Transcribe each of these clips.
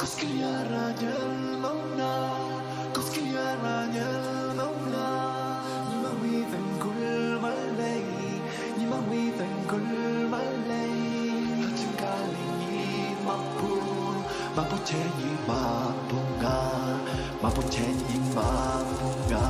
Cosquillara del Mauna, Cosquillara del Mauna. Ni mawi tan kul malay, ni mawi tan kul malay. Hacin kali ni mapu chenyi mapunga, mapu chenyi mapunga.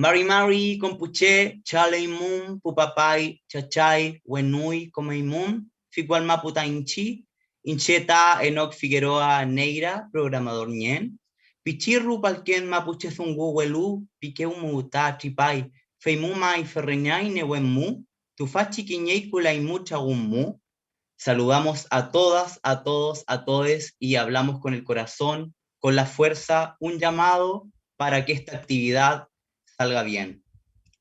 Mari Mari, Compuche, Chaleimun, Pupapai, Chachay, Wenui, Comeimun, Figual Maputa Inchi, Incheta, Enoc Figueroa Neira, programador Ñen, Pichirru Palquén Mapuche Zungu Welu, Piqueumu Ta Tripai, Feimuma y Ferreñay Nehuenmu, Tufachi Quiñeicula y Mucha Gummu. Saludamos a todas, a todos, a todes y hablamos con el corazón, con la fuerza, un llamado para que esta actividad salga bien.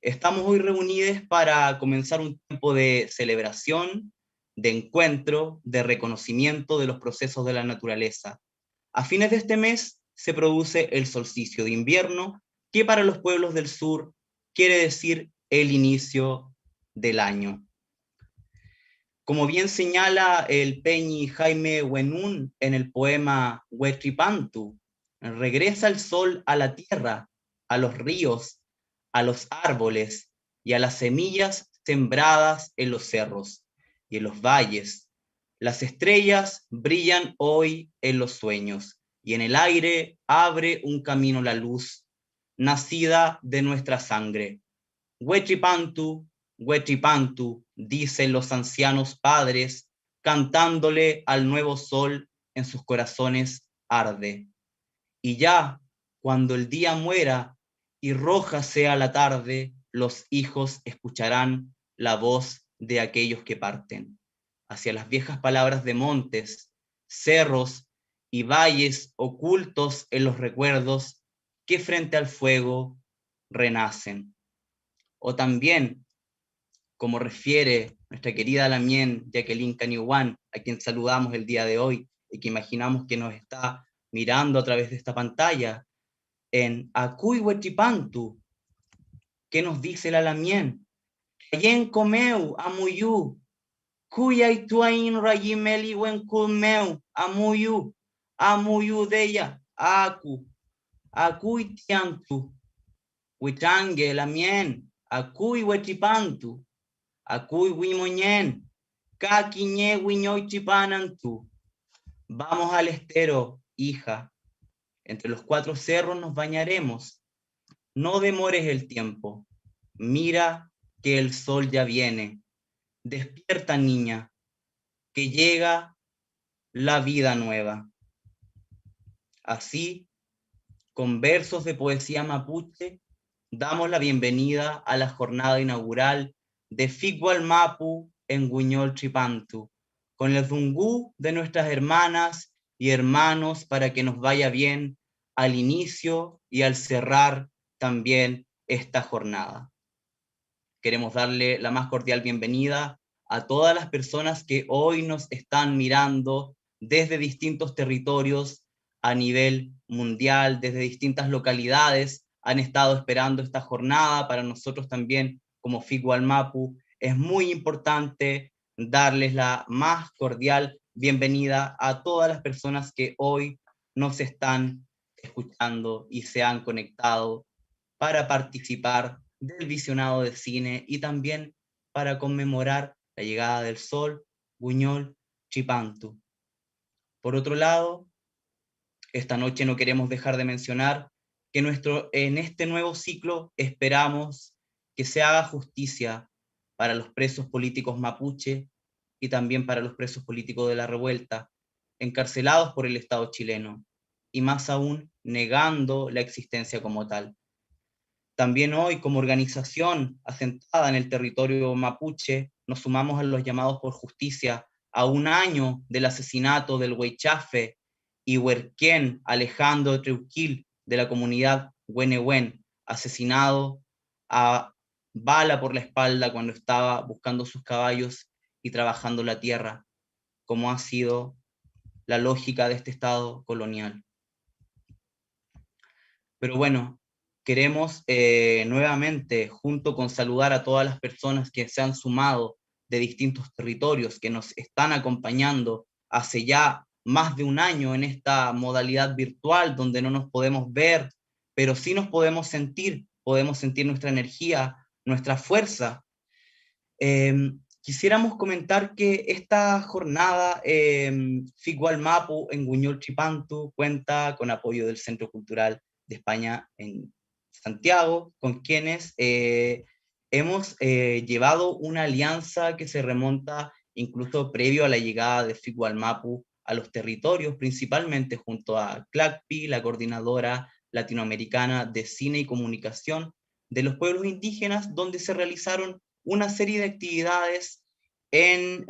Estamos hoy reunidos para comenzar un tiempo de celebración, de encuentro, de reconocimiento de los procesos de la naturaleza. A fines de este mes se produce el solsticio de invierno, que para los pueblos del sur quiere decir el inicio del año. Como bien señala el peñi Jaime Wenun en el poema Huetripantu, regresa el sol a la tierra, a los ríos, a los árboles y a las semillas sembradas en los cerros y en los valles. Las estrellas brillan hoy en los sueños y en el aire abre un camino la luz, nacida de nuestra sangre. Huetripantu, Huetripantu, dicen los ancianos padres, cantándole al nuevo sol en sus corazones arde. Y ya, cuando el día muera, y roja sea la tarde, los hijos escucharán la voz de aquellos que parten, hacia las viejas palabras de montes, cerros y valles ocultos en los recuerdos que frente al fuego renacen. O también, como refiere nuestra querida Lamien Jacqueline Caniuan, a quien saludamos el día de hoy y que imaginamos que nos está mirando a través de esta pantalla, en Acuy Huetripantu, ¿qué nos dice la Lamien? Rayen comeu amuyu, cuyay tuain rayimeli wen comeu amuyu de ella, acuy tiantu, huichangue Lamien, acuy Huetripantu, acuy huimoñen, caquiñe huiñoy chipanantu. Vamos al estero, hija. Entre los 4 cerros nos bañaremos. No demores el tiempo. Mira que el sol ya viene. Despierta, niña, que llega la vida nueva. Así, con versos de poesía mapuche, damos la bienvenida a la jornada inaugural de Figual Mapu en Huiñol Tripantu, con el zungú de nuestras hermanas y hermanos para que nos vaya bien al inicio y al cerrar también esta jornada. Queremos darle la más cordial bienvenida a todas las personas que hoy nos están mirando desde distintos territorios a nivel mundial, desde distintas localidades, han estado esperando esta jornada. Para nosotros también como Figualmapu, es muy importante darles la más cordial bienvenida a todas las personas que hoy nos están escuchando y se han conectado para participar del visionado de cine y también para conmemorar la llegada del sol, Buñol, Chipantu. Por otro lado, esta noche no queremos dejar de mencionar que en este nuevo ciclo esperamos que se haga justicia para los presos políticos mapuche y también para los presos políticos de la revuelta, encarcelados por el Estado chileno, y más aún negando la existencia como tal. También hoy, como organización asentada en el territorio mapuche, nos sumamos a los llamados por justicia a un año del asesinato del Huaychafe y Huerquén Alejandro Treuquil de la comunidad Huenehuen, asesinado a bala por la espalda cuando estaba buscando sus caballos y trabajando la tierra, como ha sido la lógica de este Estado colonial. Pero bueno, queremos nuevamente, junto con saludar a todas las personas que se han sumado de distintos territorios, que nos están acompañando hace ya más de un año en esta modalidad virtual donde no nos podemos ver, pero sí nos podemos sentir nuestra energía, nuestra fuerza. Quisiéramos comentar que esta jornada Figualmapu en Buñol Chipantu cuenta con apoyo del Centro Cultural de España en Santiago, con quienes hemos llevado una alianza que se remonta incluso previo a la llegada de Figualmapu a los territorios, principalmente junto a CLACPI, la coordinadora latinoamericana de cine y comunicación de los pueblos indígenas, donde se realizaron una serie de actividades en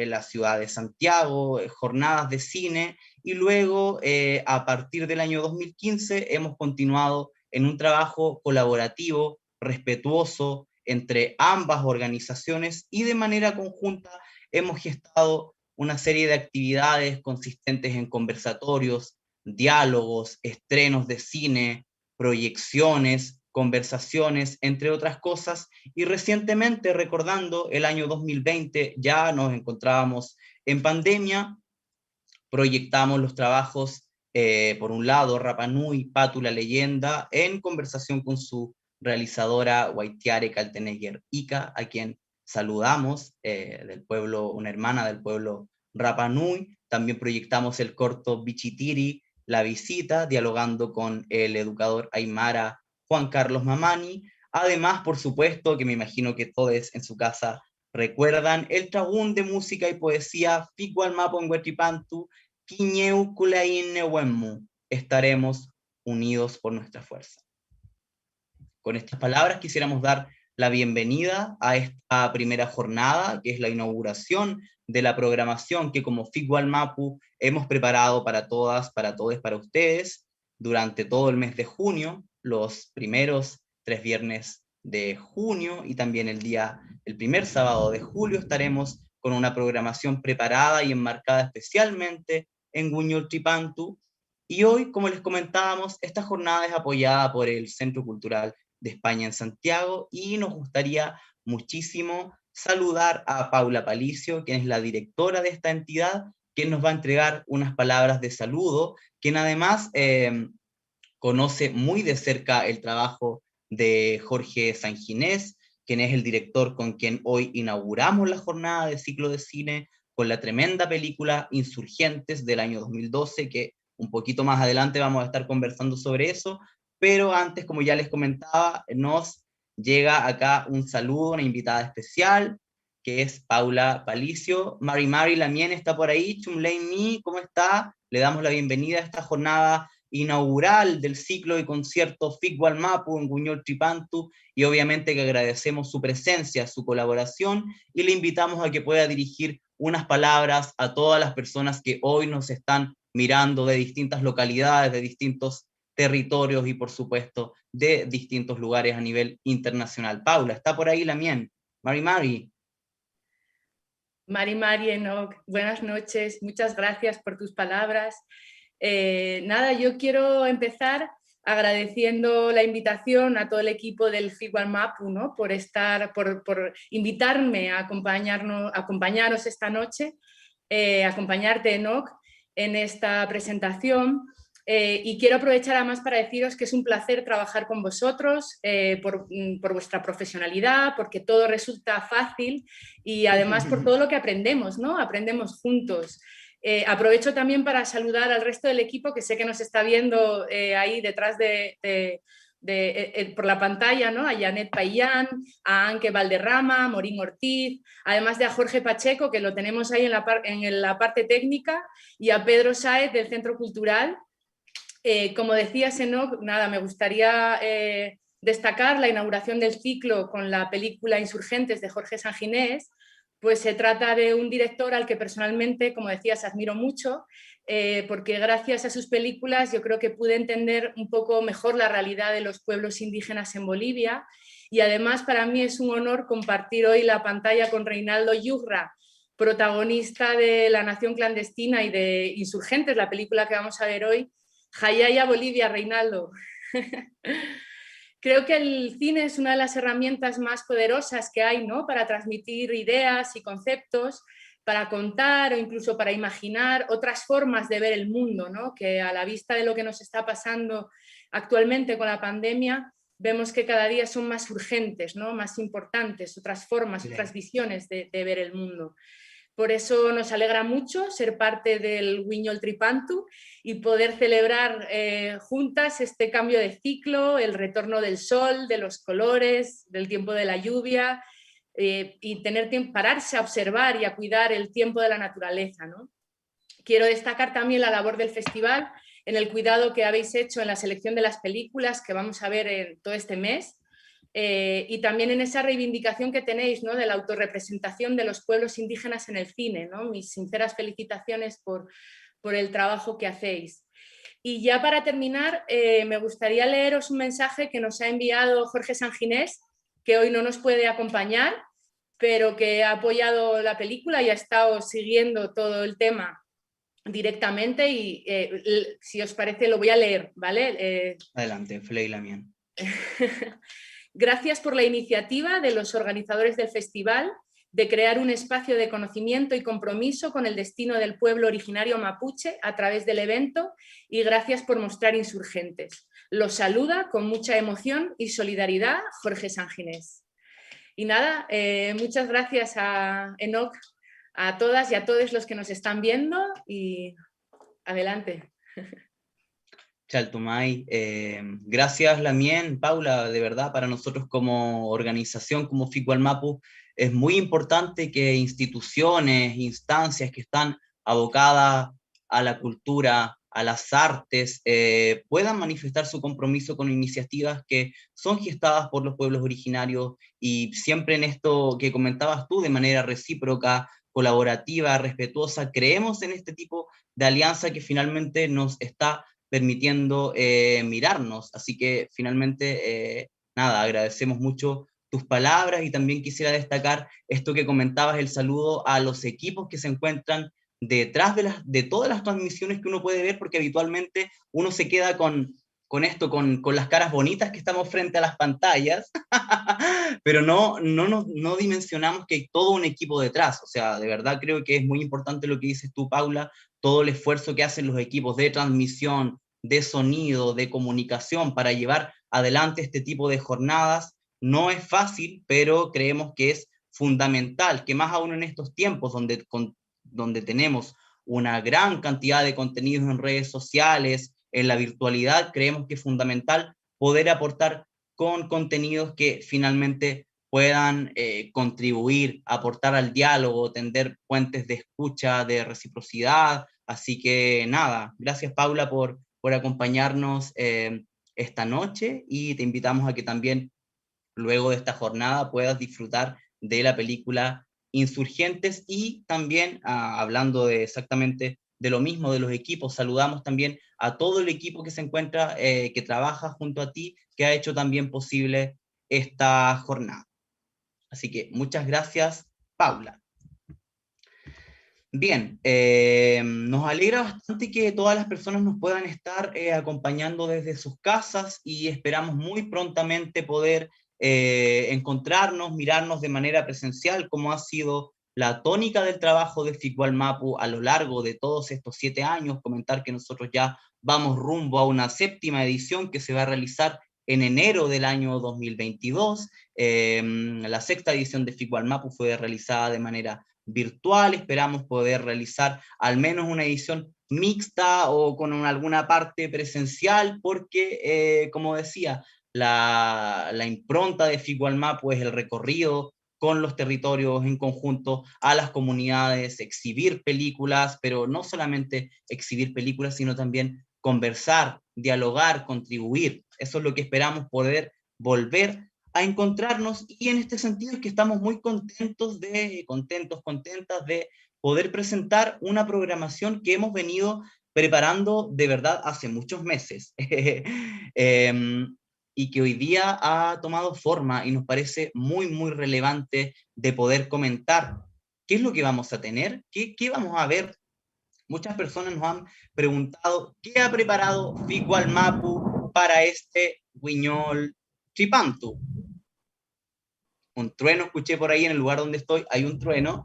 la ciudad de Santiago, jornadas de cine, y luego a partir del año 2015 hemos continuado en un trabajo colaborativo, respetuoso entre ambas organizaciones, y de manera conjunta hemos gestado una serie de actividades consistentes en conversatorios, diálogos, estrenos de cine, proyecciones, conversaciones, entre otras cosas, y recientemente, recordando el año 2020, ya nos encontrábamos en pandemia, proyectamos los trabajos, por un lado, Rapa Nui, Patu la leyenda, en conversación con su realizadora Waitiare Kaltenegger Ika, a quien saludamos, del pueblo, una hermana del pueblo Rapa Nui. También proyectamos el corto Bichitiri, La visita, dialogando con el educador Aymara Juan Carlos Mamani. Además, por supuesto, que me imagino que todos en su casa recuerdan el tragún de música y poesía Figual Mapo en Huetripantu, Quiñeu Culaín Nehuenmu. Estaremos unidos por nuestra fuerza. Con estas palabras quisiéramos dar la bienvenida a esta primera jornada, que es la inauguración de la programación que como Figual Mapu hemos preparado para todas, para todos, para ustedes, durante todo el mes de junio, los primeros 3 viernes de junio y también el primer sábado de julio estaremos con una programación preparada y enmarcada especialmente en Buñol Tripantu. Y hoy, como les comentábamos, esta jornada es apoyada por el Centro Cultural de España en Santiago, y nos gustaría muchísimo saludar a Paula Palicio, quien es la directora de esta entidad, quien nos va a entregar unas palabras de saludo, quien además conoce muy de cerca el trabajo de Jorge Sanginés, quien es el director con quien hoy inauguramos la jornada de ciclo de cine con la tremenda película Insurgentes del año 2012, que un poquito más adelante vamos a estar conversando sobre eso, pero antes, como ya les comentaba, nos llega acá un saludo, una invitada especial, que es Paula Palicio. Mari Lamien está por ahí. Chumley Mi, ¿cómo está? Le damos la bienvenida a esta jornada inaugural del ciclo de conciertos Figual Mapu en Buñol Tripantu, y obviamente que agradecemos su presencia, su colaboración, y le invitamos a que pueda dirigir unas palabras a todas las personas que hoy nos están mirando de distintas localidades, de distintos territorios y por supuesto de distintos lugares a nivel internacional. Paula, ¿está por ahí Lamien? Mari. Mari Enoch, buenas noches, muchas gracias por tus palabras. Nada, yo quiero empezar agradeciendo la invitación a todo el equipo del Figual Mapu, ¿no? por invitarme a acompañaros esta noche, acompañarte, Enoch, en esta presentación. Y quiero aprovechar además para deciros que es un placer trabajar con vosotros por vuestra profesionalidad, porque todo resulta fácil y además por todo lo que aprendemos, ¿no? Aprendemos juntos. Aprovecho también para saludar al resto del equipo que sé que nos está viendo ahí detrás por la pantalla, ¿no? A Janet Payán, a Anke Valderrama, a Morín Ortiz, además de a Jorge Pacheco, que lo tenemos ahí en la parte técnica, y a Pedro Sáez del Centro Cultural. Como decía Enoch, nada, me gustaría destacar la inauguración del ciclo con la película Insurgentes de Jorge Sanginés. Pues se trata de un director al que personalmente, como decías, admiro mucho, porque gracias a sus películas yo creo que pude entender un poco mejor la realidad de los pueblos indígenas en Bolivia, y además para mí es un honor compartir hoy la pantalla con Reinaldo Yurra, protagonista de La Nación Clandestina y de Insurgentes, la película que vamos a ver hoy. Jayaya Bolivia, Reinaldo. Creo que el cine es una de las herramientas más poderosas que hay, ¿no? Para transmitir ideas y conceptos, para contar o incluso para imaginar otras formas de ver el mundo, ¿no? Que a la vista de lo que nos está pasando actualmente con la pandemia, vemos que cada día son más urgentes, ¿no? Más importantes, otras formas, otras visiones de ver el mundo. Por eso nos alegra mucho ser parte del Wiñol Tripantu y poder celebrar juntas este cambio de ciclo, el retorno del sol, de los colores, del tiempo de la lluvia, y tener tiempo, pararse a observar y a cuidar el tiempo de la naturaleza, ¿no? Quiero destacar también la labor del festival en el cuidado que habéis hecho en la selección de las películas que vamos a ver en todo este mes. Y también en esa reivindicación que tenéis, ¿no? De la autorrepresentación de los pueblos indígenas en el cine, ¿no? Mis sinceras felicitaciones por el trabajo que hacéis. Y ya para terminar, me gustaría leeros un mensaje que nos ha enviado Jorge Sanginés, que hoy no nos puede acompañar, pero que ha apoyado la película y ha estado siguiendo todo el tema directamente, y si os parece lo voy a leer, ¿vale? Adelante, Fleila Mien. Gracias por la iniciativa de los organizadores del festival de crear un espacio de conocimiento y compromiso con el destino del pueblo originario mapuche a través del evento, y gracias por mostrar Insurgentes. Los saluda con mucha emoción y solidaridad Jorge Sanginés. Y nada, muchas gracias a Enoch, a todas y a todos los que nos están viendo, y adelante. Chaltumay, gracias Lamien, Paula, de verdad para nosotros como organización, como Figual Mapu, es muy importante que instituciones, instancias que están abocadas a la cultura, a las artes, puedan manifestar su compromiso con iniciativas que son gestadas por los pueblos originarios, y siempre en esto que comentabas tú, de manera recíproca, colaborativa, respetuosa. Creemos en este tipo de alianza que finalmente nos está permitiendo mirarnos. Así que finalmente, nada, agradecemos mucho tus palabras, y también quisiera destacar esto que comentabas, el saludo a los equipos que se encuentran detrás de todas las transmisiones que uno puede ver, porque habitualmente uno se queda con esto, con las caras bonitas que estamos frente a las pantallas, pero no dimensionamos que hay todo un equipo detrás. O sea, de verdad creo que es muy importante lo que dices tú, Paula, todo el esfuerzo que hacen los equipos de transmisión, de sonido, de comunicación para llevar adelante este tipo de jornadas. No es fácil, pero creemos que es fundamental, que más aún en estos tiempos donde tenemos una gran cantidad de contenidos en redes sociales, en la virtualidad, creemos que es fundamental poder aportar con contenidos que finalmente puedan contribuir, aportar al diálogo, tender puentes de escucha, de reciprocidad. Así que nada, gracias Paula por acompañarnos esta noche, y te invitamos a que también luego de esta jornada puedas disfrutar de la película Insurgentes. Y también hablando de exactamente de lo mismo, de los equipos, saludamos también a todo el equipo que se encuentra, que trabaja junto a ti, que ha hecho también posible esta jornada. Así que muchas gracias, Paula. Bien, nos alegra bastante que todas las personas nos puedan estar acompañando desde sus casas y esperamos muy prontamente poder encontrarnos, mirarnos de manera presencial, como ha sido la tónica del trabajo de Ficwal Mapu a lo largo de todos estos 7 años. Comentar que nosotros ya vamos rumbo a una 7ª edición que se va a realizar en enero del año 2022. La 6ª edición de Ficwal Mapu fue realizada de manera virtual, esperamos poder realizar al menos una edición mixta o con alguna parte presencial, porque, como decía, la impronta de Ficwal Mapu es el recorrido con los territorios en conjunto, a las comunidades, exhibir películas, pero no solamente exhibir películas, sino también conversar, dialogar, contribuir. Eso es lo que esperamos poder volver a encontrarnos, y en este sentido es que estamos muy contentas de poder presentar una programación que hemos venido preparando de verdad hace muchos meses y que hoy día ha tomado forma y nos parece muy, muy relevante de poder comentar qué es lo que vamos a tener, qué vamos a ver. Muchas personas nos han preguntado qué ha preparado Ficwal Mapu para este Guiñol Tripantu. Un trueno escuché por ahí en el lugar donde estoy, hay un trueno.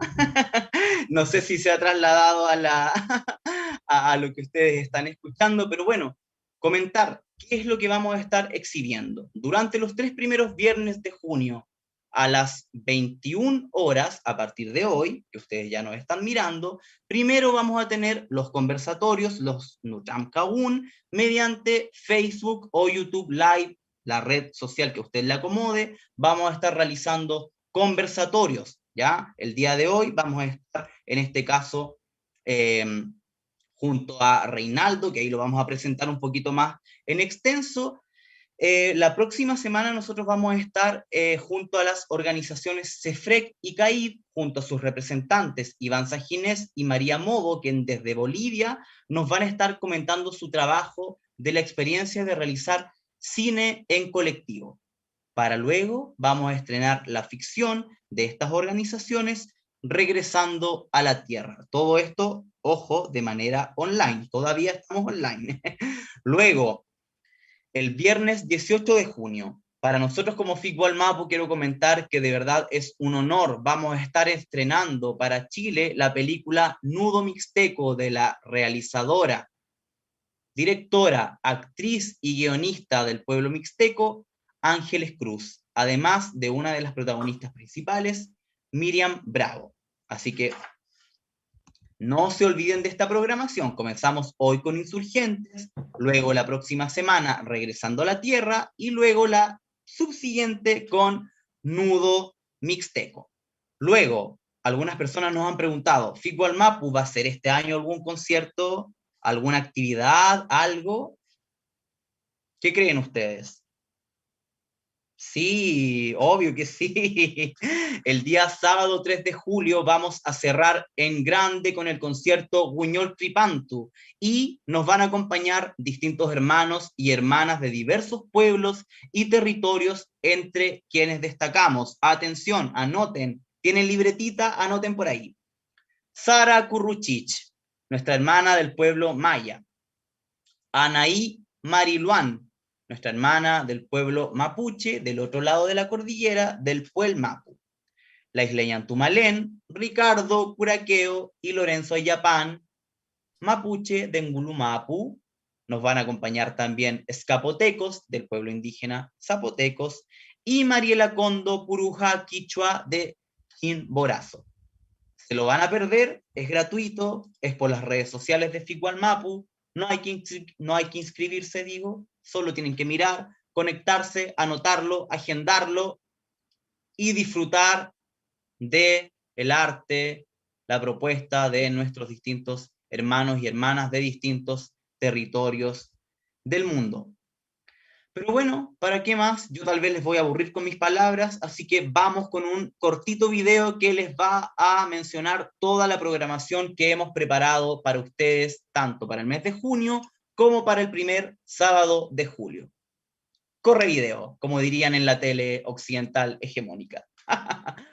No sé si se ha trasladado a lo que ustedes están escuchando, pero bueno, comentar qué es lo que vamos a estar exhibiendo. Durante los 3 primeros viernes de junio, a las 21 horas, a partir de hoy, que ustedes ya nos están mirando, primero vamos a tener los conversatorios, los Nutram Kaun, mediante Facebook o YouTube Live, la red social que usted le acomode. Vamos a estar realizando conversatorios, ¿ya? El día de hoy vamos a estar, en este caso, junto a Reinaldo, que ahí lo vamos a presentar un poquito más en extenso. La próxima semana nosotros vamos a estar junto a las organizaciones CEFREC y CAID, junto a sus representantes Iván Sajinés y María Mogo, quien desde Bolivia nos van a estar comentando su trabajo de la experiencia de realizar cine en colectivo. Para luego vamos a estrenar la ficción de estas organizaciones regresando a la Tierra. Todo esto, ojo, de manera online. Todavía estamos online. Luego, el viernes 18 de junio, para nosotros como Ficwal Mapu quiero comentar que de verdad es un honor. Vamos a estar estrenando para Chile la película Nudo Mixteco de la realizadora, directora, actriz y guionista del pueblo mixteco, Ángeles Cruz, además de una de las protagonistas principales, Miriam Bravo. Así que no se olviden de esta programación. Comenzamos hoy con Insurgentes, luego la próxima semana Regresando a la Tierra y luego la subsiguiente con Nudo Mixteco. Luego, algunas personas nos han preguntado, ¿Ficwal Mapu va a hacer este año algún concierto, alguna actividad, algo? ¿Qué creen ustedes? Sí, obvio que sí. El día sábado 3 de julio vamos a cerrar en grande con el concierto Guiñol Tripantu y nos van a acompañar distintos hermanos y hermanas de diversos pueblos y territorios, entre quienes destacamos. Atención, anoten, tienen libretita, anoten por ahí. Sara Curruchich, nuestra hermana del pueblo maya. Anaí Mariluán, nuestra hermana del pueblo mapuche, del otro lado de la cordillera, del Puel Mapu. La isleña Antumalén, Ricardo Curaqueo y Lorenzo Ayapán, mapuche de Ngulumapu. Nos van a acompañar también escapotecos del pueblo indígena zapotecos y Mariela Condo Puruja Quichua de Quimborazo. Se lo van a perder, es gratuito, es por las redes sociales de Ficwal Mapu, no hay que inscribirse, digo, solo tienen que mirar, conectarse, anotarlo, agendarlo y disfrutar de el arte, la propuesta de nuestros distintos hermanos y hermanas de distintos territorios del mundo. Pero bueno, ¿para qué más? Yo tal vez les voy a aburrir con mis palabras, así que vamos con un cortito video que les va a mencionar toda la programación que hemos preparado para ustedes, tanto para el mes de junio como para el primer sábado de julio. Corre video, como dirían en la tele occidental hegemónica.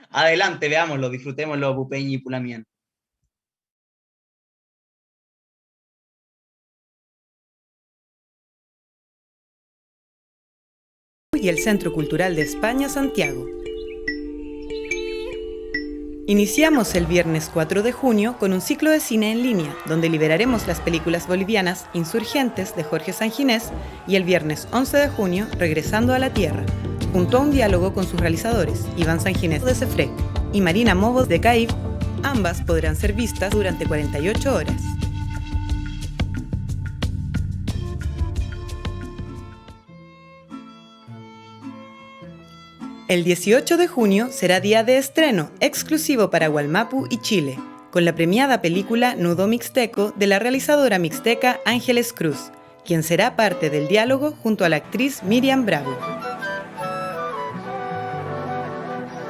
Adelante, veámoslo, disfrutémoslo, Pupeñi y Pulamien. y el Centro Cultural de España, Santiago. Iniciamos el viernes 4 de junio con un ciclo de cine en línea, donde liberaremos las películas bolivianas Insurgentes de Jorge Sanginés y el viernes 11 de junio Regresando a la Tierra, junto a un diálogo con sus realizadores, Iván Sanginés de Cefrec y Marina Mobos de CAIF. Ambas podrán ser vistas durante 48 horas. El 18 de junio será día de estreno exclusivo para Wallmapu y Chile, con la premiada película Nudo Mixteco de la realizadora mixteca Ángeles Cruz, quien será parte del diálogo junto a la actriz Miriam Bravo.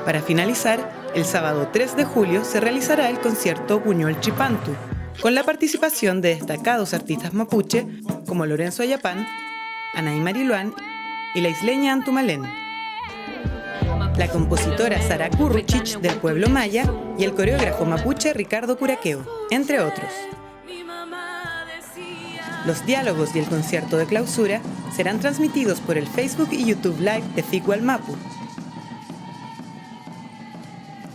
Para finalizar, el sábado 3 de julio se realizará el concierto Buñol Chipantu, con la participación de destacados artistas mapuche como Lorenzo Ayapán, Anaí Mariluán y la isleña Antumalén, la compositora Sara Curruchich del pueblo maya y el coreógrafo mapuche Ricardo Curaqueo, entre otros. Los diálogos y el concierto de clausura serán transmitidos por el Facebook y YouTube Live de FIC Wallmapu.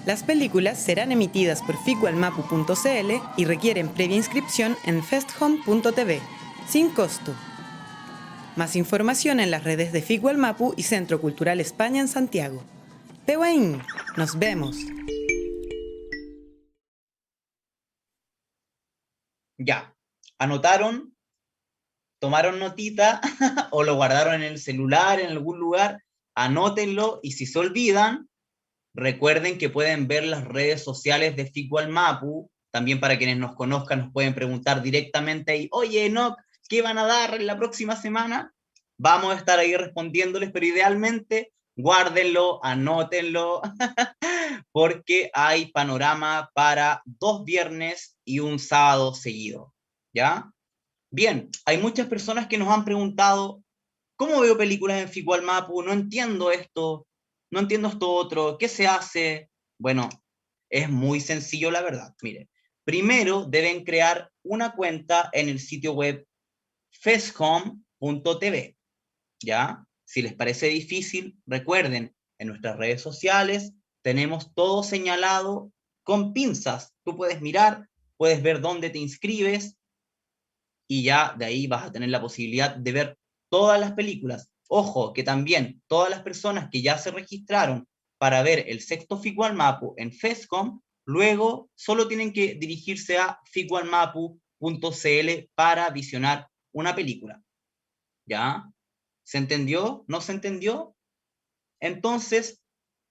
Las películas serán emitidas por ficwallmapu.cl y requieren previa inscripción en festhome.tv, sin costo. Más información en las redes de FIC Wallmapu y Centro Cultural España en Santiago. Pehuaín, nos vemos. Ya, ¿anotaron? ¿Tomaron notita? ¿O lo guardaron en el celular, en algún lugar? Anótenlo y si se olvidan, recuerden que pueden ver las redes sociales de FIC Wallmapu. También para quienes nos conozcan nos pueden preguntar directamente ahí, oye, Enoch, ¿qué van a dar la próxima semana? Vamos a estar ahí respondiéndoles, pero idealmente guárdenlo, anótenlo, porque hay panorama para 2 viernes y un sábado seguido, ¿ya? Bien, hay muchas personas que nos han preguntado, ¿cómo veo películas en FIC Wallmapu? No entiendo esto, no entiendo esto otro, ¿qué se hace? Bueno, es muy sencillo la verdad, miren. Primero deben crear una cuenta en el sitio web festhome.tv, ¿ya? Si les parece difícil, recuerden, en nuestras redes sociales tenemos todo señalado con pinzas. Tú puedes mirar, puedes ver dónde te inscribes y ya de ahí vas a tener la posibilidad de ver todas las películas. Ojo, que también todas las personas que ya se registraron para ver el sexto FIC Wallmapu en FESCOM, luego solo tienen que dirigirse a ficwallmapu.cl para visionar una película. ¿Ya? ¿Se entendió? ¿No se entendió? Entonces,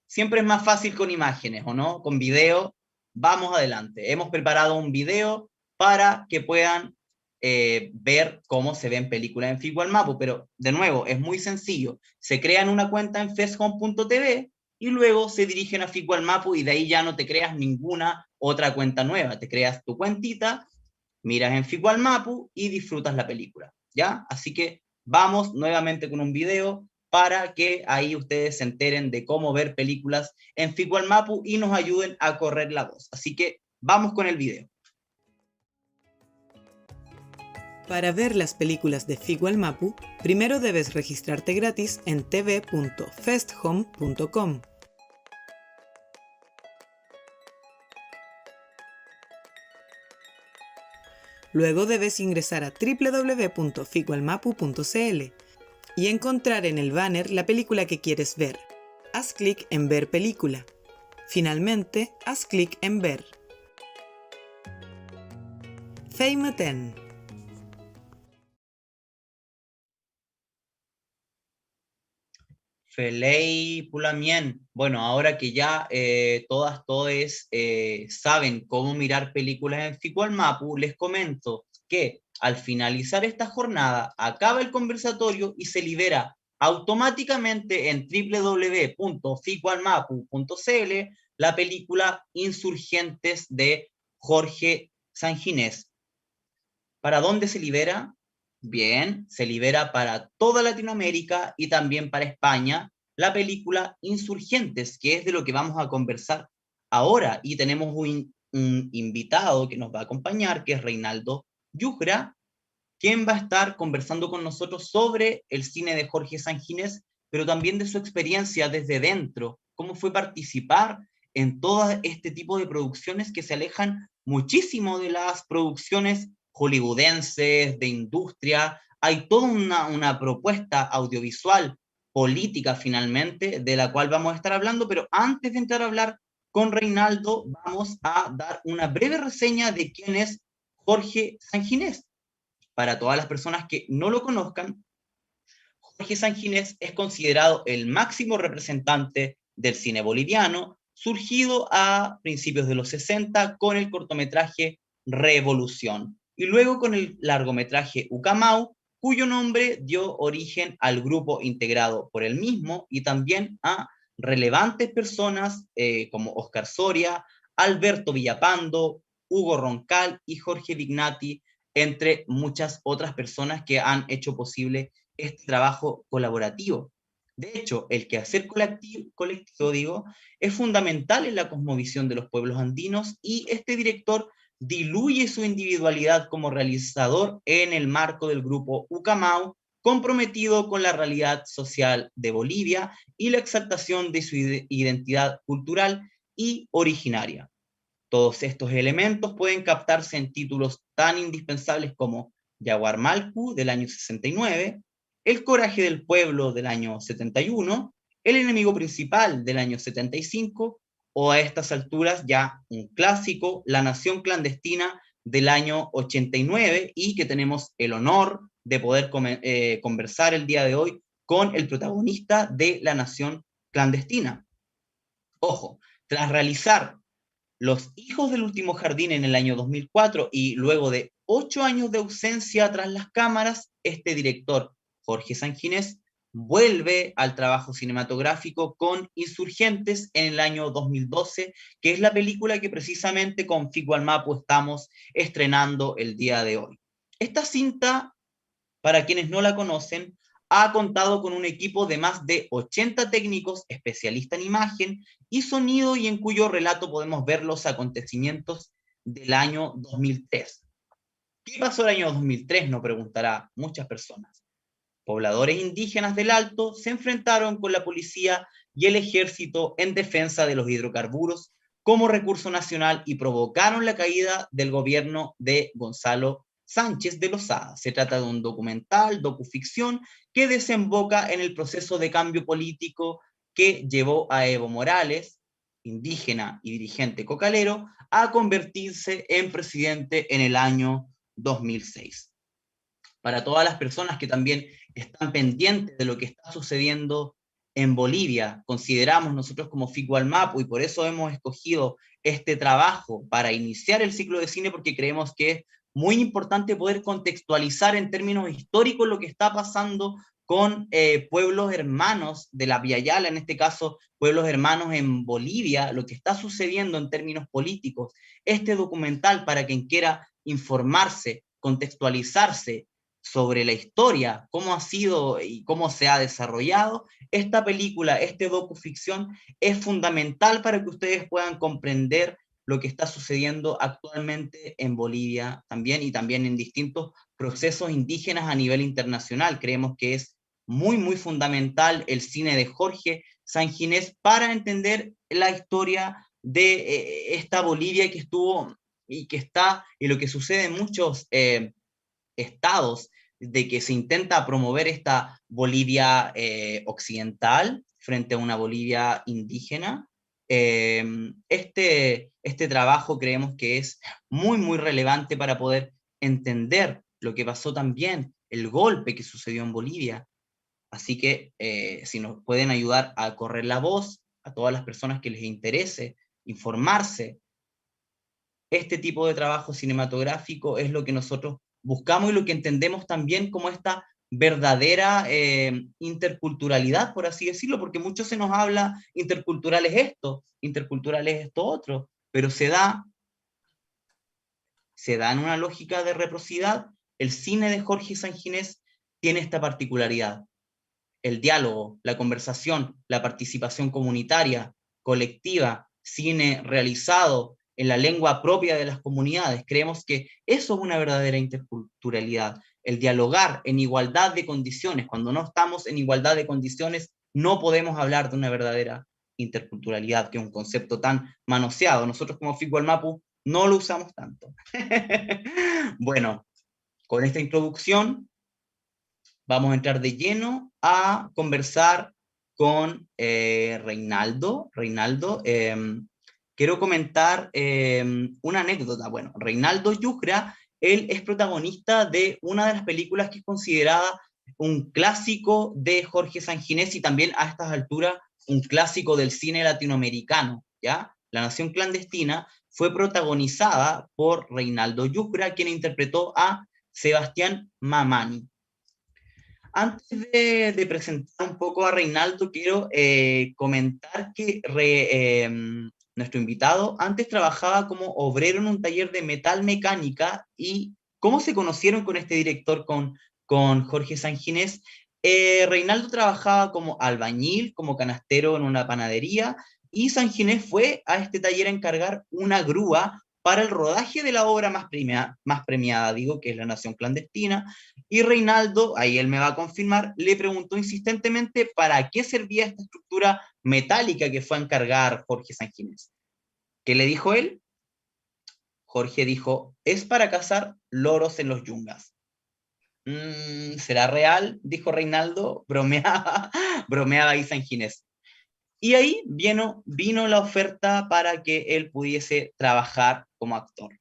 siempre es más fácil con imágenes, ¿o no? Con video, vamos adelante. Hemos preparado un video para que puedan ver cómo se ven películas en FIC Wallmapu, pero de nuevo, es muy sencillo. Se crean una cuenta en festhome.tv y luego se dirigen a FIC Wallmapu y de ahí ya no te creas ninguna otra cuenta nueva. Te creas tu cuentita, miras en FIC Wallmapu y disfrutas la película, ¿ya? Así que vamos nuevamente con un video para que ahí ustedes se enteren de cómo ver películas en FIC Wallmapu y nos ayuden a correr la voz. Así que vamos con el video. Para ver las películas de FIC Wallmapu, primero debes registrarte gratis en tv.festhome.com. Luego debes ingresar a www.ficwallmapu.cl y encontrar en el banner la película que quieres ver. Haz clic en Ver película. Finalmente, haz clic en Ver. Feimaten. Felei Pulamien. Bueno, ahora que ya todas, todes saben cómo mirar películas en FIC Wallmapu, les comento que al finalizar esta jornada acaba el conversatorio y se libera automáticamente en www.ficwallmapu.cl la película Insurgentes de Jorge Sanginés. ¿Para dónde se libera? Bien, se libera para toda Latinoamérica y también para España la película Insurgentes, que es de lo que vamos a conversar ahora. Y tenemos un invitado que nos va a acompañar, que es Reinaldo Yujra, quien va a estar conversando con nosotros sobre el cine de Jorge Sanginés, pero también de su experiencia desde dentro, cómo fue participar en todo este tipo de producciones que se alejan muchísimo de las producciones hollywoodenses, de industria. Hay toda una propuesta audiovisual, política finalmente, de la cual vamos a estar hablando, pero antes de entrar a hablar con Reinaldo, vamos a dar una breve reseña de quién es Jorge Sanginés. Para todas las personas que no lo conozcan, Jorge Sanginés es considerado el máximo representante del cine boliviano, surgido a principios de los 60 con el cortometraje Revolución, y luego con el largometraje Ucamau, cuyo nombre dio origen al grupo integrado por él mismo y también a relevantes personas como Oscar Soria, Alberto Villapando, Hugo Roncal y Jorge Vignati, entre muchas otras personas que han hecho posible este trabajo colaborativo. De hecho, el quehacer colectivo, digo, es fundamental en la cosmovisión de los pueblos andinos, y este director diluye su individualidad como realizador en el marco del grupo Ucamau, comprometido con la realidad social de Bolivia y la exaltación de su identidad cultural y originaria. Todos estos elementos pueden captarse en títulos tan indispensables como Yaguar Malcu, del año 69, El coraje del pueblo, del año 71, El enemigo principal, del año 75, o a estas alturas ya un clásico, La nación clandestina, del año 89, y que tenemos el honor de poder conversar el día de hoy con el protagonista de La nación clandestina. Ojo, tras realizar Los hijos del último jardín en el año 2004 y luego de 8 años de ausencia tras las cámaras, este director, Jorge Sanginés, vuelve al trabajo cinematográfico con Insurgentes en el año 2012, que es la película que precisamente con Fico al Mapu estamos estrenando el día de hoy. Esta cinta, para quienes no la conocen, ha contado con un equipo de más de 80 técnicos especialistas en imagen y sonido, y en cuyo relato podemos ver los acontecimientos del año 2003. ¿Qué pasó el año 2003? Nos preguntará muchas personas. Pobladores indígenas del Alto se enfrentaron con la policía y el ejército en defensa de los hidrocarburos como recurso nacional y provocaron la caída del gobierno de Gonzalo Sánchez de Lozada. Se trata de un documental, docuficción, que desemboca en el proceso de cambio político que llevó a Evo Morales, indígena y dirigente cocalero, a convertirse en presidente en el año 2006. Para todas las personas que también están pendientes de lo que está sucediendo en Bolivia, consideramos nosotros como Fico al Mapu, y por eso hemos escogido este trabajo para iniciar el ciclo de cine, porque creemos que es muy importante poder contextualizar en términos históricos lo que está pasando con pueblos hermanos de la Via Yala, en este caso pueblos hermanos en Bolivia, lo que está sucediendo en términos políticos. Este documental, para quien quiera informarse, contextualizarse sobre la historia, cómo ha sido y cómo se ha desarrollado, esta película, este docuficción, es fundamental para que ustedes puedan comprender lo que está sucediendo actualmente en Bolivia también, y también en distintos procesos indígenas a nivel internacional. Creemos que es muy, muy fundamental el cine de Jorge Sanginés para entender la historia de esta Bolivia que estuvo y que está, y lo que sucede en muchos estados, de que se intenta promover esta Bolivia occidental frente a una Bolivia indígena. Este trabajo creemos que es muy, muy relevante para poder entender lo que pasó también, el golpe que sucedió en Bolivia. Así que si nos pueden ayudar a correr la voz a todas las personas que les interese informarse, este tipo de trabajo cinematográfico es lo que nosotros buscamos y lo que entendemos también como esta verdadera interculturalidad, por así decirlo, porque mucho se nos habla intercultural es esto otro, pero se da en una lógica de reciprocidad. El cine de Jorge Sanginés tiene esta particularidad: el diálogo, la conversación, la participación comunitaria, colectiva, cine realizado en la lengua propia de las comunidades. Creemos que eso es una verdadera interculturalidad, el dialogar en igualdad de condiciones. Cuando no estamos en igualdad de condiciones, no podemos hablar de una verdadera interculturalidad, que es un concepto tan manoseado. Nosotros como Ficwal Mapu no lo usamos tanto. Bueno, con esta introducción vamos a entrar de lleno a conversar con Reinaldo. Reinaldo, quiero comentar una anécdota. Bueno, Reinaldo Yujra, él es protagonista de una de las películas que es considerada un clásico de Jorge Sanginés y también a estas alturas un clásico del cine latinoamericano, ¿ya? La Nación Clandestina fue protagonizada por Reinaldo Yujra, quien interpretó a Sebastián Mamani. Antes de presentar un poco a Reinaldo, quiero comentar que nuestro invitado antes trabajaba como obrero en un taller de metal mecánica. Y cómo se conocieron con este director, con Jorge Sanginés. Reinaldo trabajaba como albañil, como canastero en una panadería, y Sanginés fue a este taller a encargar una grúa para el rodaje de la obra más premiada, digo, que es La Nación Clandestina, y Reinaldo, ahí él me va a confirmar, le preguntó insistentemente para qué servía esta estructura metálica que fue a encargar Jorge Sanginés. ¿Qué le dijo él? Jorge dijo, es para cazar loros en los yungas. ¿Será real? Dijo Reinaldo, bromeaba ahí Sanginés. Y ahí vino la oferta para que él pudiese trabajar como actor.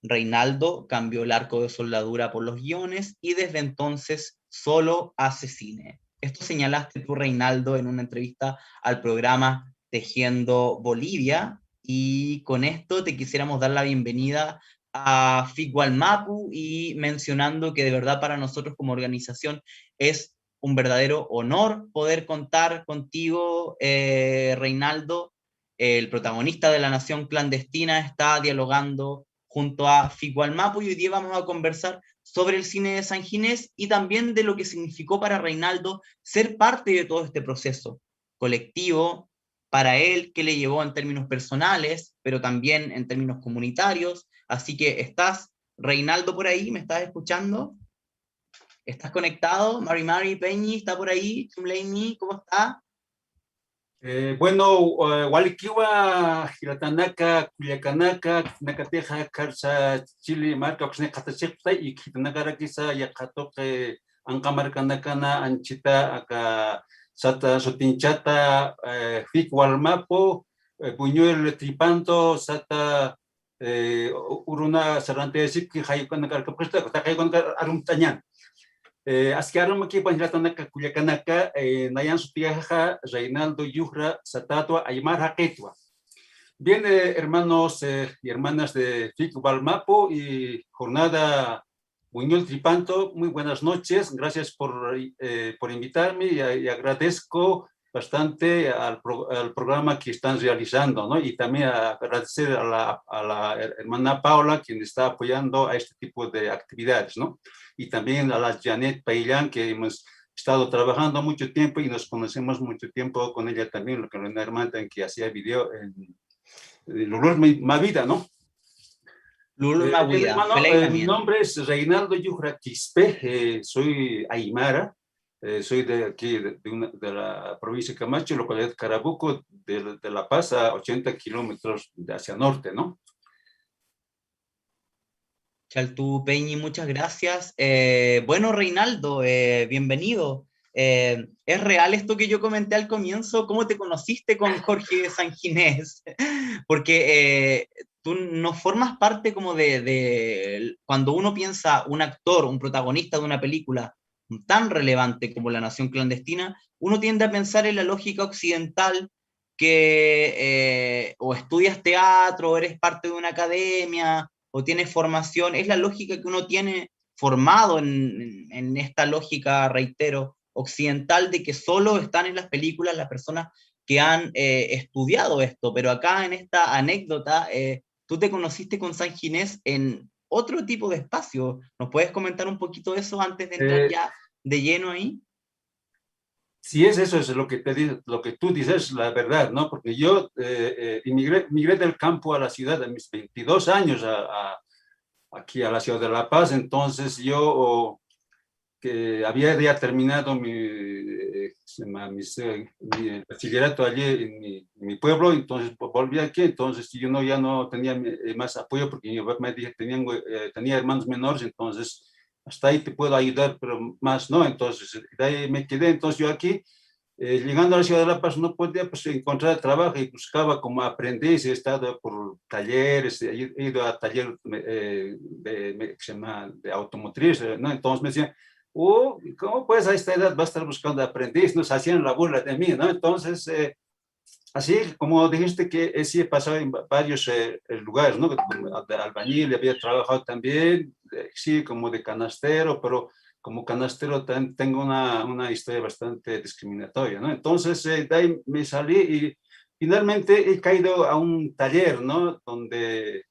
Reinaldo cambió el arco de soldadura por los guiones y desde entonces solo hace cine. Esto señalaste tú, Reinaldo, en una entrevista al programa Tejiendo Bolivia, y con esto te quisiéramos dar la bienvenida a Ficwal Mapu y mencionando que de verdad para nosotros como organización es un verdadero honor poder contar contigo, Reinaldo. El protagonista de La Nación Clandestina está dialogando junto a Ficwal Mapu, y hoy día vamos a conversar sobre el cine de Sanginés y también de lo que significó para Reinaldo ser parte de todo este proceso colectivo, para él, que le llevó en términos personales, pero también en términos comunitarios. Así que estás, Reinaldo, por ahí, ¿me estás escuchando? ¿Estás conectado? Mari Peñi está por ahí, Chumleini, ¿cómo está? Bueno, Walikiwa, Giratanaka, Culiacanaka, Nacateja, Carsa, Chile, Marca, Oxnecatachepta, y Kitanagara Kisa, Yakatoke, Ancamarcanacana, Anchita, Aka, Sata, Sotinchata, Ficwalmapo, Buñuel Tripanto, Sata, Uruna, Sarante, Siki, Hayukanaka, Hayukanaka, Arumtañan. Ascarum aquí Panjiratanaka, Culiacanaka, Nayan Sutiaja, Reinaldo Yujra, Satatua, Aymar Jaquetua. Bien, hermanos y hermanas de Ficwal Mapu y Jornada Buñuel Tripanto, muy buenas noches. Gracias por invitarme y agradezco bastante al programa que están realizando, ¿no? Y también agradecer a la hermana Paula, quien está apoyando a este tipo de actividades, ¿no? Y también a la Janet Paillán, que hemos estado trabajando mucho tiempo y nos conocemos mucho tiempo con ella también, lo que una hermana que hacía video en Lulur Mavida, ¿no? Lulur Mavida, mi nombre es Reinaldo Yujra Quispe, soy aymara, soy de aquí, de la provincia de Camacho, localidad de Carabuco, de La Paz, a 80 kilómetros hacia norte, ¿no? Chaltú Peñi, muchas gracias. Bueno, Reinaldo, bienvenido. ¿Es real esto que yo comenté al comienzo? ¿Cómo te conociste con Jorge Sanginés? Porque tú no formas parte como cuando uno piensa un actor, un protagonista de una película tan relevante como La Nación Clandestina, uno tiende a pensar en la lógica occidental, que o estudias teatro, o eres parte de una academia, o tienes formación. Es la lógica que uno tiene formado en esta lógica, reitero, occidental, de que solo están en las películas las personas que han estudiado esto. Pero acá en esta anécdota, tú te conociste con Sanginés en otro tipo de espacio. ¿Nos puedes comentar un poquito de eso antes de entrar ya de lleno ahí? Si es eso, es lo que tú dices, la verdad, ¿no? Porque yo migré del campo a la ciudad a mis 22 años, aquí a la ciudad de La Paz. Entonces yo que había ya terminado mi bachillerato allí en mi pueblo, entonces volví aquí, entonces yo no, ya no tenía más apoyo porque mi papá me dije tenía hermanos menores, entonces hasta ahí te puedo ayudar, pero más no, entonces de ahí me quedé, entonces yo aquí, llegando a la ciudad de La Paz no podía pues, encontrar trabajo y buscaba como aprendiz, he estado por talleres, he ido a taller que se llama de automotriz, ¿no? Entonces me decían, ¿cómo pues a esta edad va a estar buscando aprendiz? Nos hacían la burla de mí, ¿no? Entonces, así como dijiste que sí he pasado en varios lugares, ¿no? De albañil, había trabajado también, sí, como de canastero, pero como canastero tengo una historia bastante discriminatoria, ¿no? Entonces, de ahí me salí y finalmente he caído a un taller, ¿no? Donde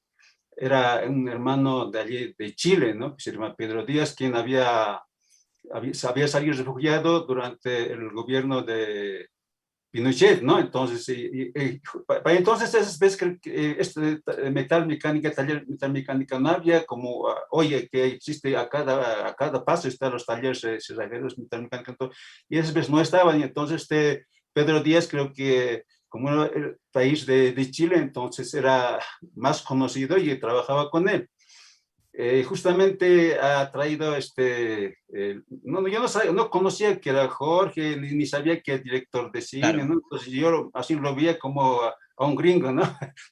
era un hermano de allí, de Chile, ¿no? Que se llama Pedro Díaz, quien había salido refugiado durante el gobierno de Pinochet, ¿no? Entonces, para entonces, ves que este taller metal mecánica no había como, oye, que existe a cada paso están los talleres cerrajeros metal mecánica, y esas veces no estaban, y entonces Pedro Díaz creo que como era el país de Chile, entonces era más conocido y trabajaba con él. Justamente ha traído no, yo no conocía que era Jorge, ni sabía que era director de cine, Claro. ¿no? Entonces yo así lo veía como a un gringo, ¿no?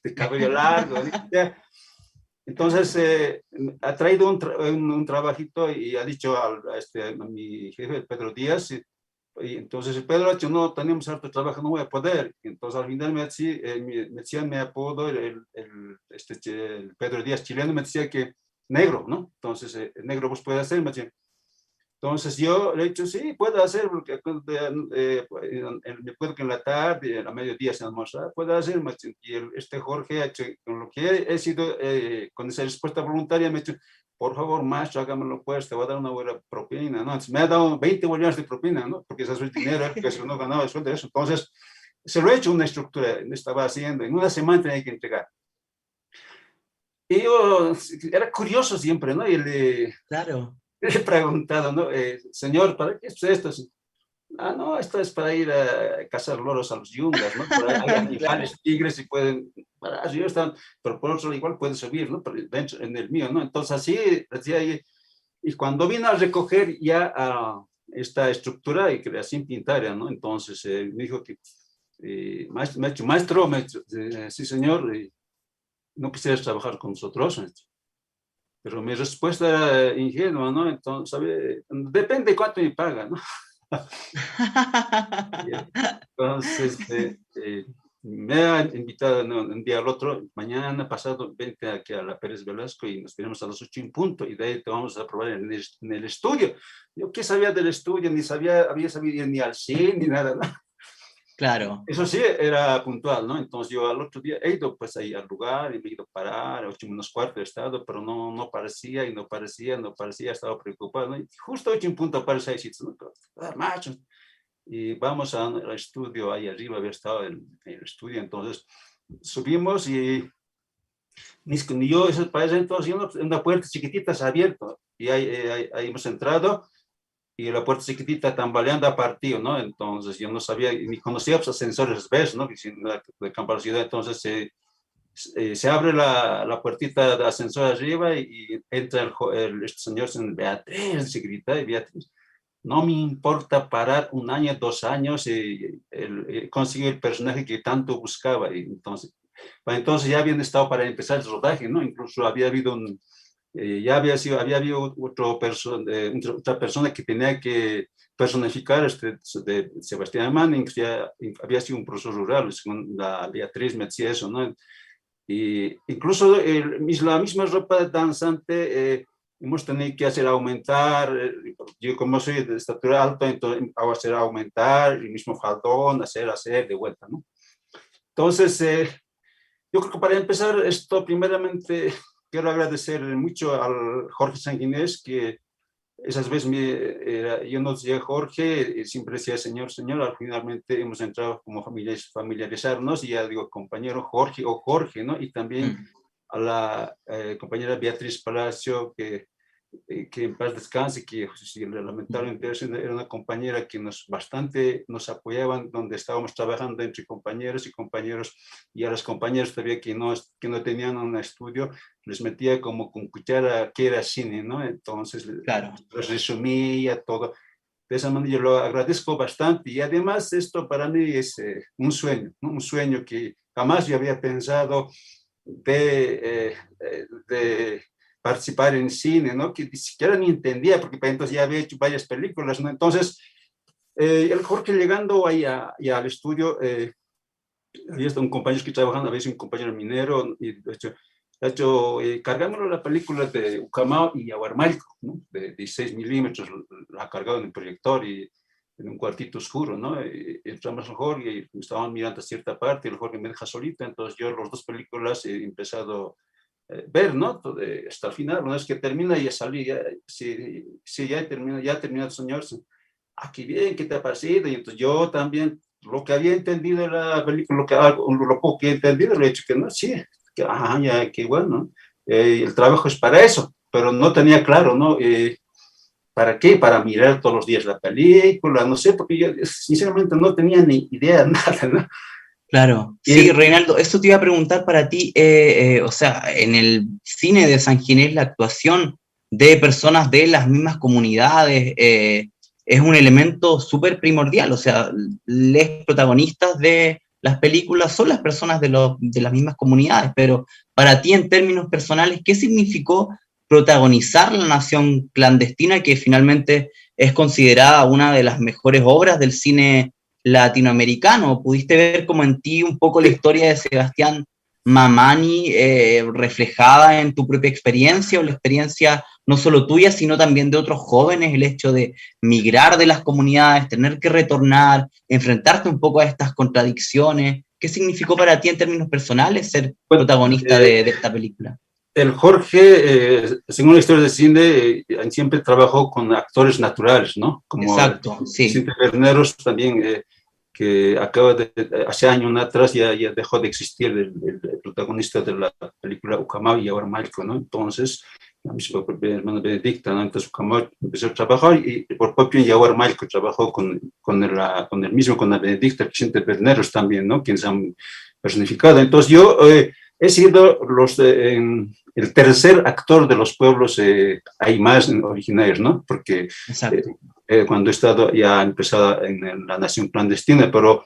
De cabello largo, ¿no? Entonces ha traído un trabajito y ha dicho a mi jefe, Pedro Díaz, y entonces Pedro ha dicho, no, tenemos harto trabajo, no voy a poder. Entonces al final me decía mi apodo, el Pedro Díaz chileno, me decía que negro, ¿no? Entonces, negro vos puede hacer, me decía. Entonces yo le he dicho, sí, puedo hacer, porque me puedo que en la tarde, a mediodía se almorzar, puedo hacer, y Jorge ha hecho, con lo que he sido, con esa respuesta voluntaria, me ha dicho, por favor, maestro, hágamelo pues, te voy a dar una buena propina, ¿no? Entonces, me ha dado 20 bolivianos de propina, ¿no? Porque ese es el dinero, que no ganaba el sueldo de eso. Entonces, se lo he hecho una estructura, me estaba haciendo, en una semana tenía que entregar. Y yo, era curioso siempre, ¿no? Claro. Le he preguntado, ¿no? Señor, ¿para qué es esto? No, esto es para ir a cazar loros a los yungas, ¿no? Por ahí hay animales, tigres y pueden, pero por otro lado igual pueden subir, ¿no? Pero dentro, en el mío, ¿no? Entonces así, y cuando vine a recoger ya esta estructura y que era sin pintar, ¿no? Entonces me dijo que, maestro, sí señor, no quisieras trabajar con nosotros. Pero mi respuesta era ingenua, ¿no? Entonces, ¿sabe? Depende cuánto me pagan, ¿no? Entonces, me ha invitado un día al otro, mañana pasado, vente aquí a la Pérez Velasco y nos veremos a las 8 en punto y de ahí te vamos a probar en el estudio. Yo qué sabía del estudio, ni había sabido ni al cine, ni nada, ¿no? Claro. Eso sí, era puntual, ¿no? Entonces yo al otro día he ido pues ahí al lugar y me he ido a parar, 8:15 he estado, pero no parecía, estaba preocupado, ¿no? Y justo 8 en punto aparece ahí, ¿no? Macho. Y vamos al estudio, ahí arriba había estado el estudio, entonces subimos y ni yo, para ese entonces, una puerta chiquitita se ha abierto y ahí hemos entrado. Y la puerta chiquitita tambaleando a partido, ¿no? Entonces yo no sabía, ni conocía los ascensores, ¿ves? ¿No? De campo a la ciudad, entonces se abre la puertita de ascensor arriba y entra este señor, Beatriz, se grita, y Beatriz, no me importa parar 1 año, 2 años, y conseguir el personaje que tanto buscaba. Y entonces ya habían estado para empezar el rodaje, ¿no? Incluso había habido ya había habido otra persona que tenía que personificar de Sebastián Manning, que ya había sido un profesor rural, según la Beatriz me decía eso, ¿no? Y incluso la misma ropa danzante hemos tenido que hacer aumentar, yo como soy de estatura alta, entonces hago hacer aumentar, el mismo faldón, hacer de vuelta, ¿no? Entonces, yo creo que para empezar esto, primeramente, quiero agradecer mucho al Jorge Sanguinés, que esas veces yo no decía Jorge, siempre decía señor, finalmente hemos entrado como familiarizarnos, y ya digo compañero Jorge o Jorge, ¿no? Y también a la compañera Beatriz Palacio, que que en paz descanse, que sí, lamentablemente era una compañera que bastante nos apoyaban donde estábamos trabajando entre compañeros y compañeros, y a los compañeros todavía que no tenían un estudio, les metía como con cuchara que era cine, ¿no? Entonces Claro. les resumía todo. De esa manera yo lo agradezco bastante, y además esto para mí es un sueño, ¿no? Un sueño que jamás yo había pensado de participar en cine, ¿no? Que ni siquiera ni entendía, porque para entonces ya había hecho varias películas, ¿no? Entonces, el Jorge llegando ahí al estudio, había un compañero que trabajando, había sido un compañero minero, y de hecho cargámoslo la película de Ucamao y Yaguarmalco, ¿no? De 16 milímetros, la ha cargado en el proyector y en un cuartito oscuro, ¿no? Y entramos al Jorge y estaban mirando a cierta parte, y el Jorge me deja solito, entonces yo las dos películas he empezado ver, ¿no? Hasta el final, una vez que termina ya salí, ya, sí, sí, ya terminó el señor, ah, qué bien, ¿qué te ha parecido? Y entonces yo también, lo que había entendido de la película, lo poco que he entendido, le he dicho que no, sí, que, ajá, ya, qué bueno, ¿no? El trabajo es para eso, pero no tenía claro, ¿no? ¿Para qué? Para mirar todos los días la película, no sé, porque yo sinceramente no tenía ni idea de nada, ¿no? Claro, Y sí, Reinaldo, esto te iba a preguntar para ti, o sea, en el cine de San Ginés la actuación de personas de las mismas comunidades es un elemento súper primordial, o sea, los protagonistas de las películas son las personas de las mismas comunidades, pero para ti en términos personales, ¿qué significó protagonizar La Nación Clandestina, que finalmente es considerada una de las mejores obras del cine latinoamericano? ¿Pudiste ver como en ti un poco la historia de Sebastián Mamani reflejada en tu propia experiencia o la experiencia no solo tuya, sino también de otros jóvenes, el hecho de migrar de las comunidades, tener que retornar, enfrentarte un poco a estas contradicciones? ¿Qué significó para ti en términos personales ser bueno, protagonista de esta película? el Jorge, según la historia de cine, siempre trabajó con actores naturales, ¿no? Como Exacto, sí, Vicente Berneros también, que acaba de, hace años atrás ya dejó de existir el protagonista de la película Ucamao y ahora Malco, ¿no? Entonces, mi hermana Benedicta, ¿no? Entonces Ucamao empezó a trabajar y por propio Yaguar Malco trabajó con el mismo, con la Benedicta, Vicente Berneros también, ¿no? Quienes han personificado. Entonces yo he sido el tercer actor de los pueblos aymás originarios, ¿no? Porque exacto. cuando he estado, ya he empezado en La Nación Clandestina, pero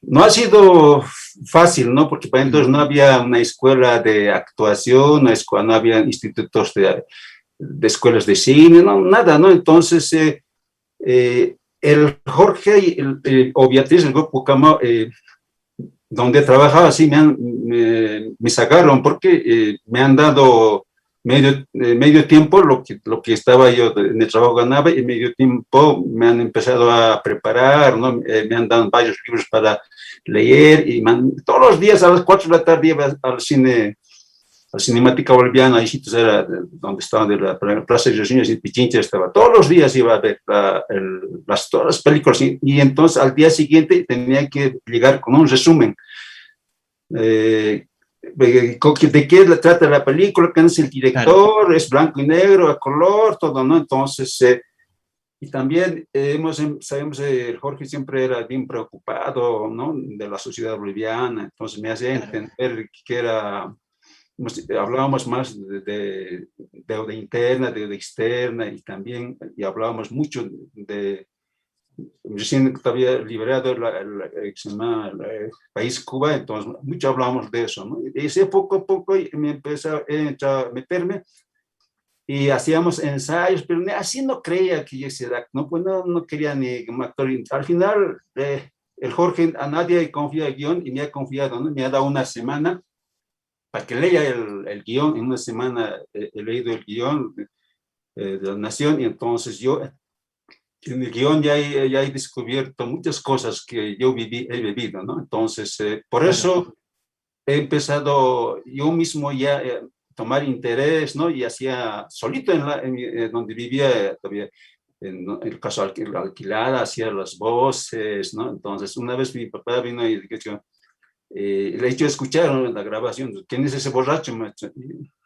no ha sido fácil, ¿no? Porque para entonces no había una escuela de actuación, no había institutos de escuelas de cine, no, nada, ¿no? Entonces, el Jorge o Beatriz, el grupo Cama, donde trabajaba, sí, me sacaron porque me han dado medio tiempo lo que estaba yo en el trabajo ganaba, y medio tiempo me han empezado a preparar, ¿no? Me han dado varios libros para leer, y todos los días a las 4 de la tarde iba al cine, a la Cinemática Boliviana, ahí sitios era donde estaban de la Plaza de los Niños y Pichincha, estaba todos los días, iba a ver todas las películas, y entonces al día siguiente tenía que llegar con un resumen de qué trata la película, quién es el director, claro. Es blanco y negro, a color, todo, ¿no? Entonces, y también sabemos, Jorge siempre era bien preocupado, ¿no? De la sociedad boliviana, entonces me hacía entender que hablábamos más de deuda interna, deuda externa, y también hablábamos mucho de recién todavía liberado el país Cuba, entonces mucho hablamos de eso, ¿no? Y ese poco a poco me empecé a meterme y hacíamos ensayos, pero así no creía que yo hiciera, no, pues no quería ni como actor. Al final, el Jorge a nadie confía el guión y me ha confiado, ¿no? Me ha dado una semana para que lea el guión. En una semana he leído el guión de La Nación, y entonces yo en el guión ya he descubierto muchas cosas que yo he vivido, ¿no? Entonces, por eso he empezado yo mismo ya a tomar interés, ¿no? Y hacía solito donde vivía todavía, en el caso alquilada, hacía las voces, ¿no? Entonces, una vez mi papá vino y le he hecho escuchar, ¿no? La grabación. ¿Quién es ese borracho, macho?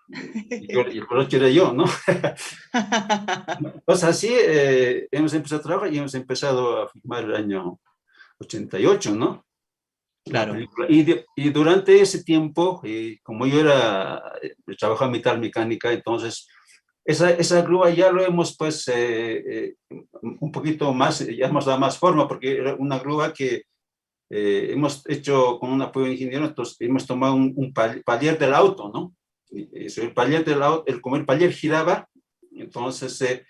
y el colocho era yo, ¿no? Pues así hemos empezado a trabajar y hemos empezado a filmar el año 88, ¿no? La Claro, película. Y durante ese tiempo, como yo trabajaba en metal mecánica, entonces esa grúa ya lo hemos pues un poquito más, ya hemos dado más forma, porque era una grúa que hemos hecho con un apoyo de ingeniero, entonces hemos tomado un palier del auto, ¿no? Y sobre el palier del auto, como el palier giraba, entonces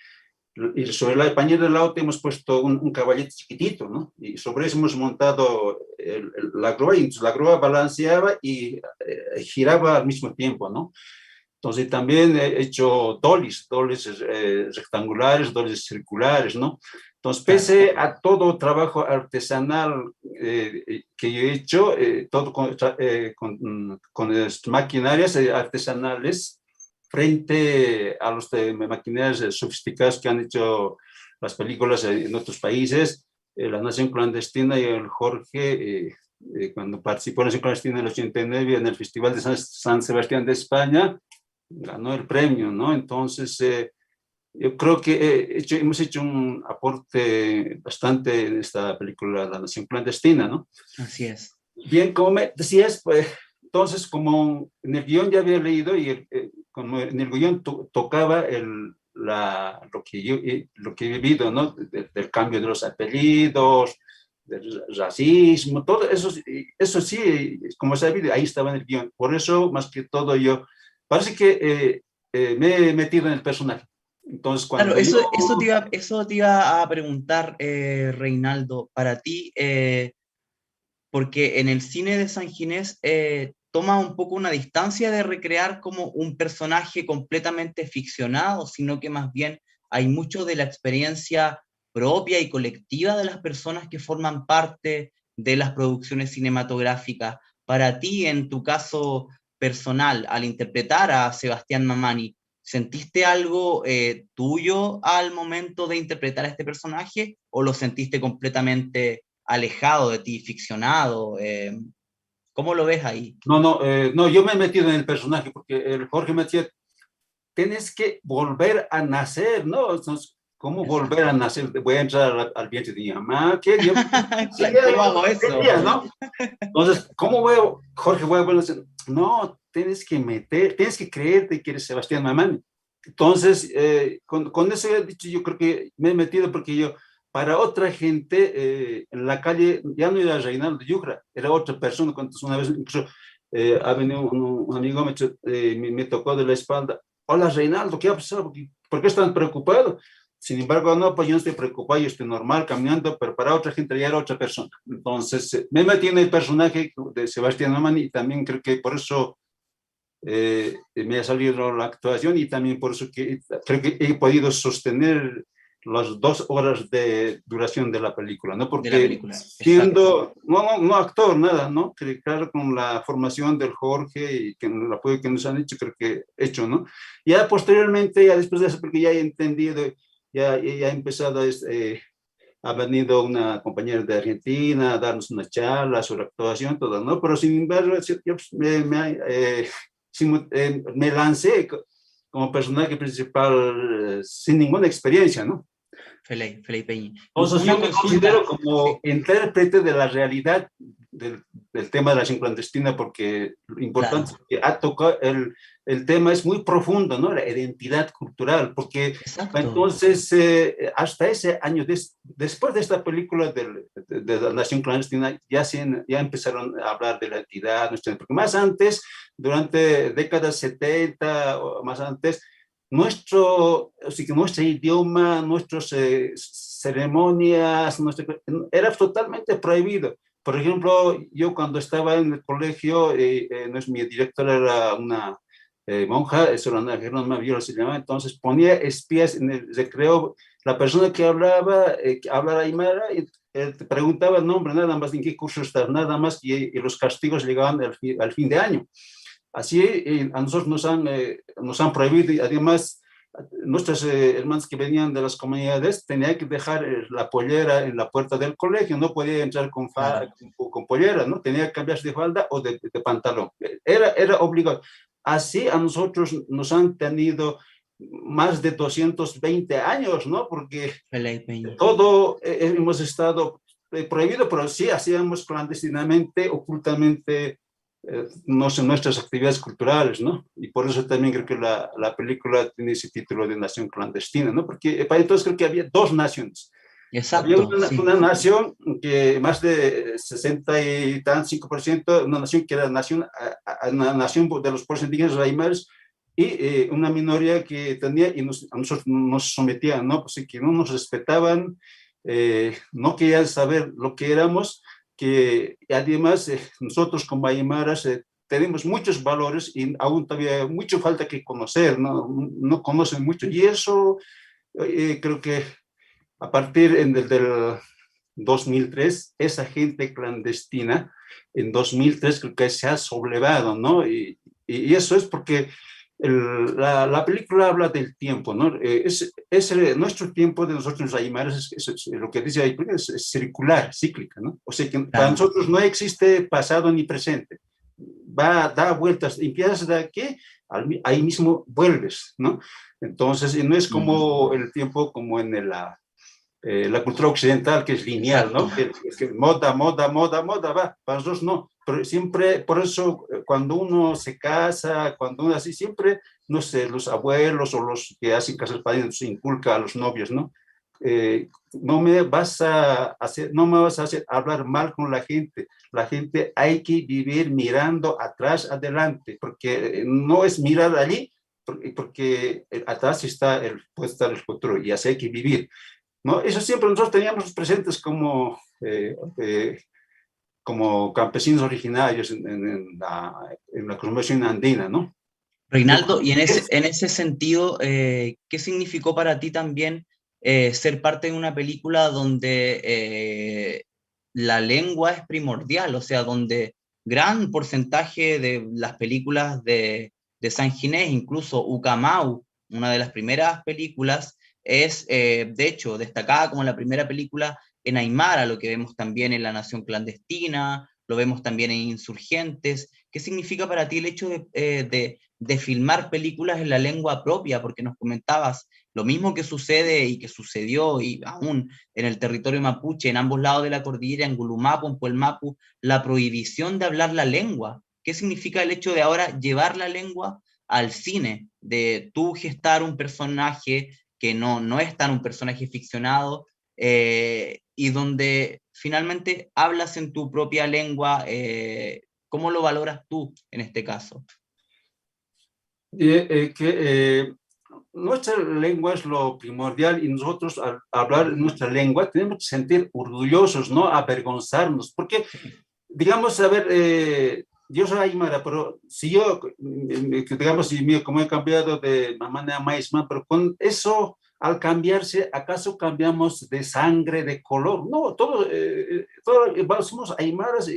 y sobre el pañal del auto hemos puesto un caballete chiquitito, ¿no? Y sobre eso hemos montado la grúa, y entonces la grúa balanceaba y giraba al mismo tiempo, ¿no? Entonces también he hecho dollies rectangulares, dollies circulares, ¿no? Entonces, claro. pese a todo trabajo artesanal que yo he hecho, todo con maquinarias artesanales, frente a los maquinarias sofisticadas que han hecho las películas en otros países, La Nación Clandestina y el Jorge, cuando participó en La Nación Clandestina en el 89 en el Festival de San Sebastián de España, ganó el premio, ¿no? Entonces, yo creo que hemos hecho un aporte bastante en esta película, La Nación Clandestina, ¿no? Así es. Bien, como me decías, pues, entonces, como en el guión ya había leído y como en el guión tocaba lo que he vivido, ¿no? Del cambio de los apellidos, del racismo, todo eso sí, como se ha visto, ahí estaba en el guión. Por eso, más que todo, yo parece que me he metido en el personaje. Entonces, Claro, cuando eso te iba a preguntar, Reinaldo, para ti, porque en el cine de San Ginés toma un poco una distancia de recrear como un personaje completamente ficcionado, sino que más bien hay mucho de la experiencia propia y colectiva de las personas que forman parte de las producciones cinematográficas. Para ti, en tu caso personal, al interpretar a Sebastián Mamani, ¿sentiste algo tuyo al momento de interpretar a este personaje o lo sentiste completamente alejado de ti, ficcionado? ¿Cómo lo ves ahí? no, yo me he metido en el personaje porque el Jorge me decía, tienes que volver a nacer, ¿no? Entonces, ¿cómo Exacto. volver a nacer? Voy a entrar al vientre de mi mamá, ¿qué? Yo, ¿Cómo hago eso? ¿no? Entonces, Jorge, voy a volver a nacer? No, tienes que creerte que eres Sebastián Mamani. Entonces, con eso he dicho, yo creo que me he metido porque para otra gente, en la calle, ya no era Reinaldo Yucra, era otra persona. Entonces, una vez, incluso, ha venido un amigo, me tocó de la espalda. Hola, Reinaldo, ¿qué ha pasado? ¿Por qué estás preocupado? Sin embargo, no, pues yo no estoy preocupado, yo estoy normal, caminando, pero para otra gente ya era otra persona. Entonces, me metí en el personaje de Sebastián Mamani y también creo que por eso me ha salido la actuación y también por eso creo que he podido sostener las 2 horas de duración de la película, ¿no? De la Porque película, siendo, no actor, nada, ¿no? Claro, con la formación del Jorge y el apoyo que nos han hecho, creo que he hecho, ¿no? Ya posteriormente, ya después de eso, porque ya he entendido, ya he empezado ha venido una compañera de Argentina a darnos una charla sobre actuación, todo, ¿no? Pero sin embargo, yo me lancé como personaje principal sin ninguna experiencia, ¿no? Felipe Peña. Entonces Una yo me consulta, considero como sí, intérprete de la realidad del tema de la acción clandestina, porque lo importante claro, es que ha tocado el tema es muy profundo, ¿no? La identidad cultural, porque exacto, entonces hasta ese año, después de esta película de la nación clandestina, ya empezaron a hablar de la identidad, porque más antes, durante décadas 70 o más antes, nuestro idioma, nuestras ceremonias, era totalmente prohibido. Por ejemplo, yo cuando estaba en el colegio, mi directora era una monja, eso era Gerona Viola se llamaba, entonces ponía espías en el recreo, la persona que hablaba aymara, y te preguntaba el nombre, nada más, en qué curso estás, nada más, y los castigos llegaban al fin de año. Así a nosotros nos han prohibido y además nuestros hermanos que venían de las comunidades tenían que dejar la pollera en la puerta del colegio, no podía entrar claro. con pollera, ¿no? Tenía que cambiarse de falda o de pantalón. Era obligado. así a nosotros nos han tenido más de 220 años, ¿no? Porque Pelay Peña. todo hemos estado prohibido, pero sí hacíamos clandestinamente, ocultamente, no sé, nuestras actividades culturales, ¿no? Y por eso también creo que la película tiene ese título de nación clandestina, ¿no? Porque para entonces creo que había dos naciones. Había Exacto, sí. una nación que más de 65%, una nación que era una nación de los pueblos indígenas aymaras, y una minoría que tenía, y a nosotros nos sometían, ¿no? Pues que no nos respetaban, no querían saber lo que éramos, que además nosotros como aymaras tenemos muchos valores y aún todavía mucho falta que conocer, ¿no? No conocen mucho, y eso creo que a partir del 2003, esa gente clandestina, en 2003 creo que se ha sublevado, ¿no? Y eso es porque la película habla del tiempo, ¿no? Nuestro tiempo de nosotros los aymaras, es lo que dice ahí, es circular, cíclica, ¿no? O sea que para Claro. nosotros no existe pasado ni presente. Da vueltas, empiezas de aquí, ahí mismo vuelves, ¿no? Entonces, y no es como el tiempo como en la cultura occidental, que es lineal, ¿no? Que moda, va, para nosotros no, pero siempre, por eso, cuando uno se casa, cuando uno así, siempre, no sé, los abuelos o los que hacen casas padrinos se inculca a los novios, ¿no? No me vas a hacer hablar mal con la gente hay que vivir mirando atrás, adelante, porque no es mirar allí, porque atrás puede estar el futuro, y así hay que vivir, ¿no? Eso siempre nosotros teníamos presentes como campesinos originarios en la cosmovisión andina, ¿no? Reinaldo, y en ese sentido, ¿qué significó para ti también ser parte de una película donde la lengua es primordial? O sea, donde gran porcentaje de las películas de San Ginés, incluso Ucamau, una de las primeras películas, es de hecho destacada como la primera película en Aymara, lo que vemos también en La Nación Clandestina, lo vemos también en Insurgentes. ¿Qué significa para ti el hecho de filmar películas en la lengua propia? Porque nos comentabas lo mismo que sucede y que sucedió y aún en el territorio mapuche, en ambos lados de la cordillera, en Gulumapu, en Puelmapu, la prohibición de hablar la lengua. ¿Qué significa el hecho de ahora llevar la lengua al cine? De tú gestar un personaje que no es tan un personaje ficcionado, y donde finalmente hablas en tu propia lengua. ¿Cómo lo valoras tú en este caso? Nuestra lengua es lo primordial, y nosotros al hablar nuestra lengua tenemos que sentir orgullosos, no avergonzarnos, porque, digamos, a ver, yo soy aymara, pero si yo, digamos, como he cambiado de manera maízma, pero con eso, al cambiarse, ¿acaso cambiamos de sangre, de color? No, somos aymaras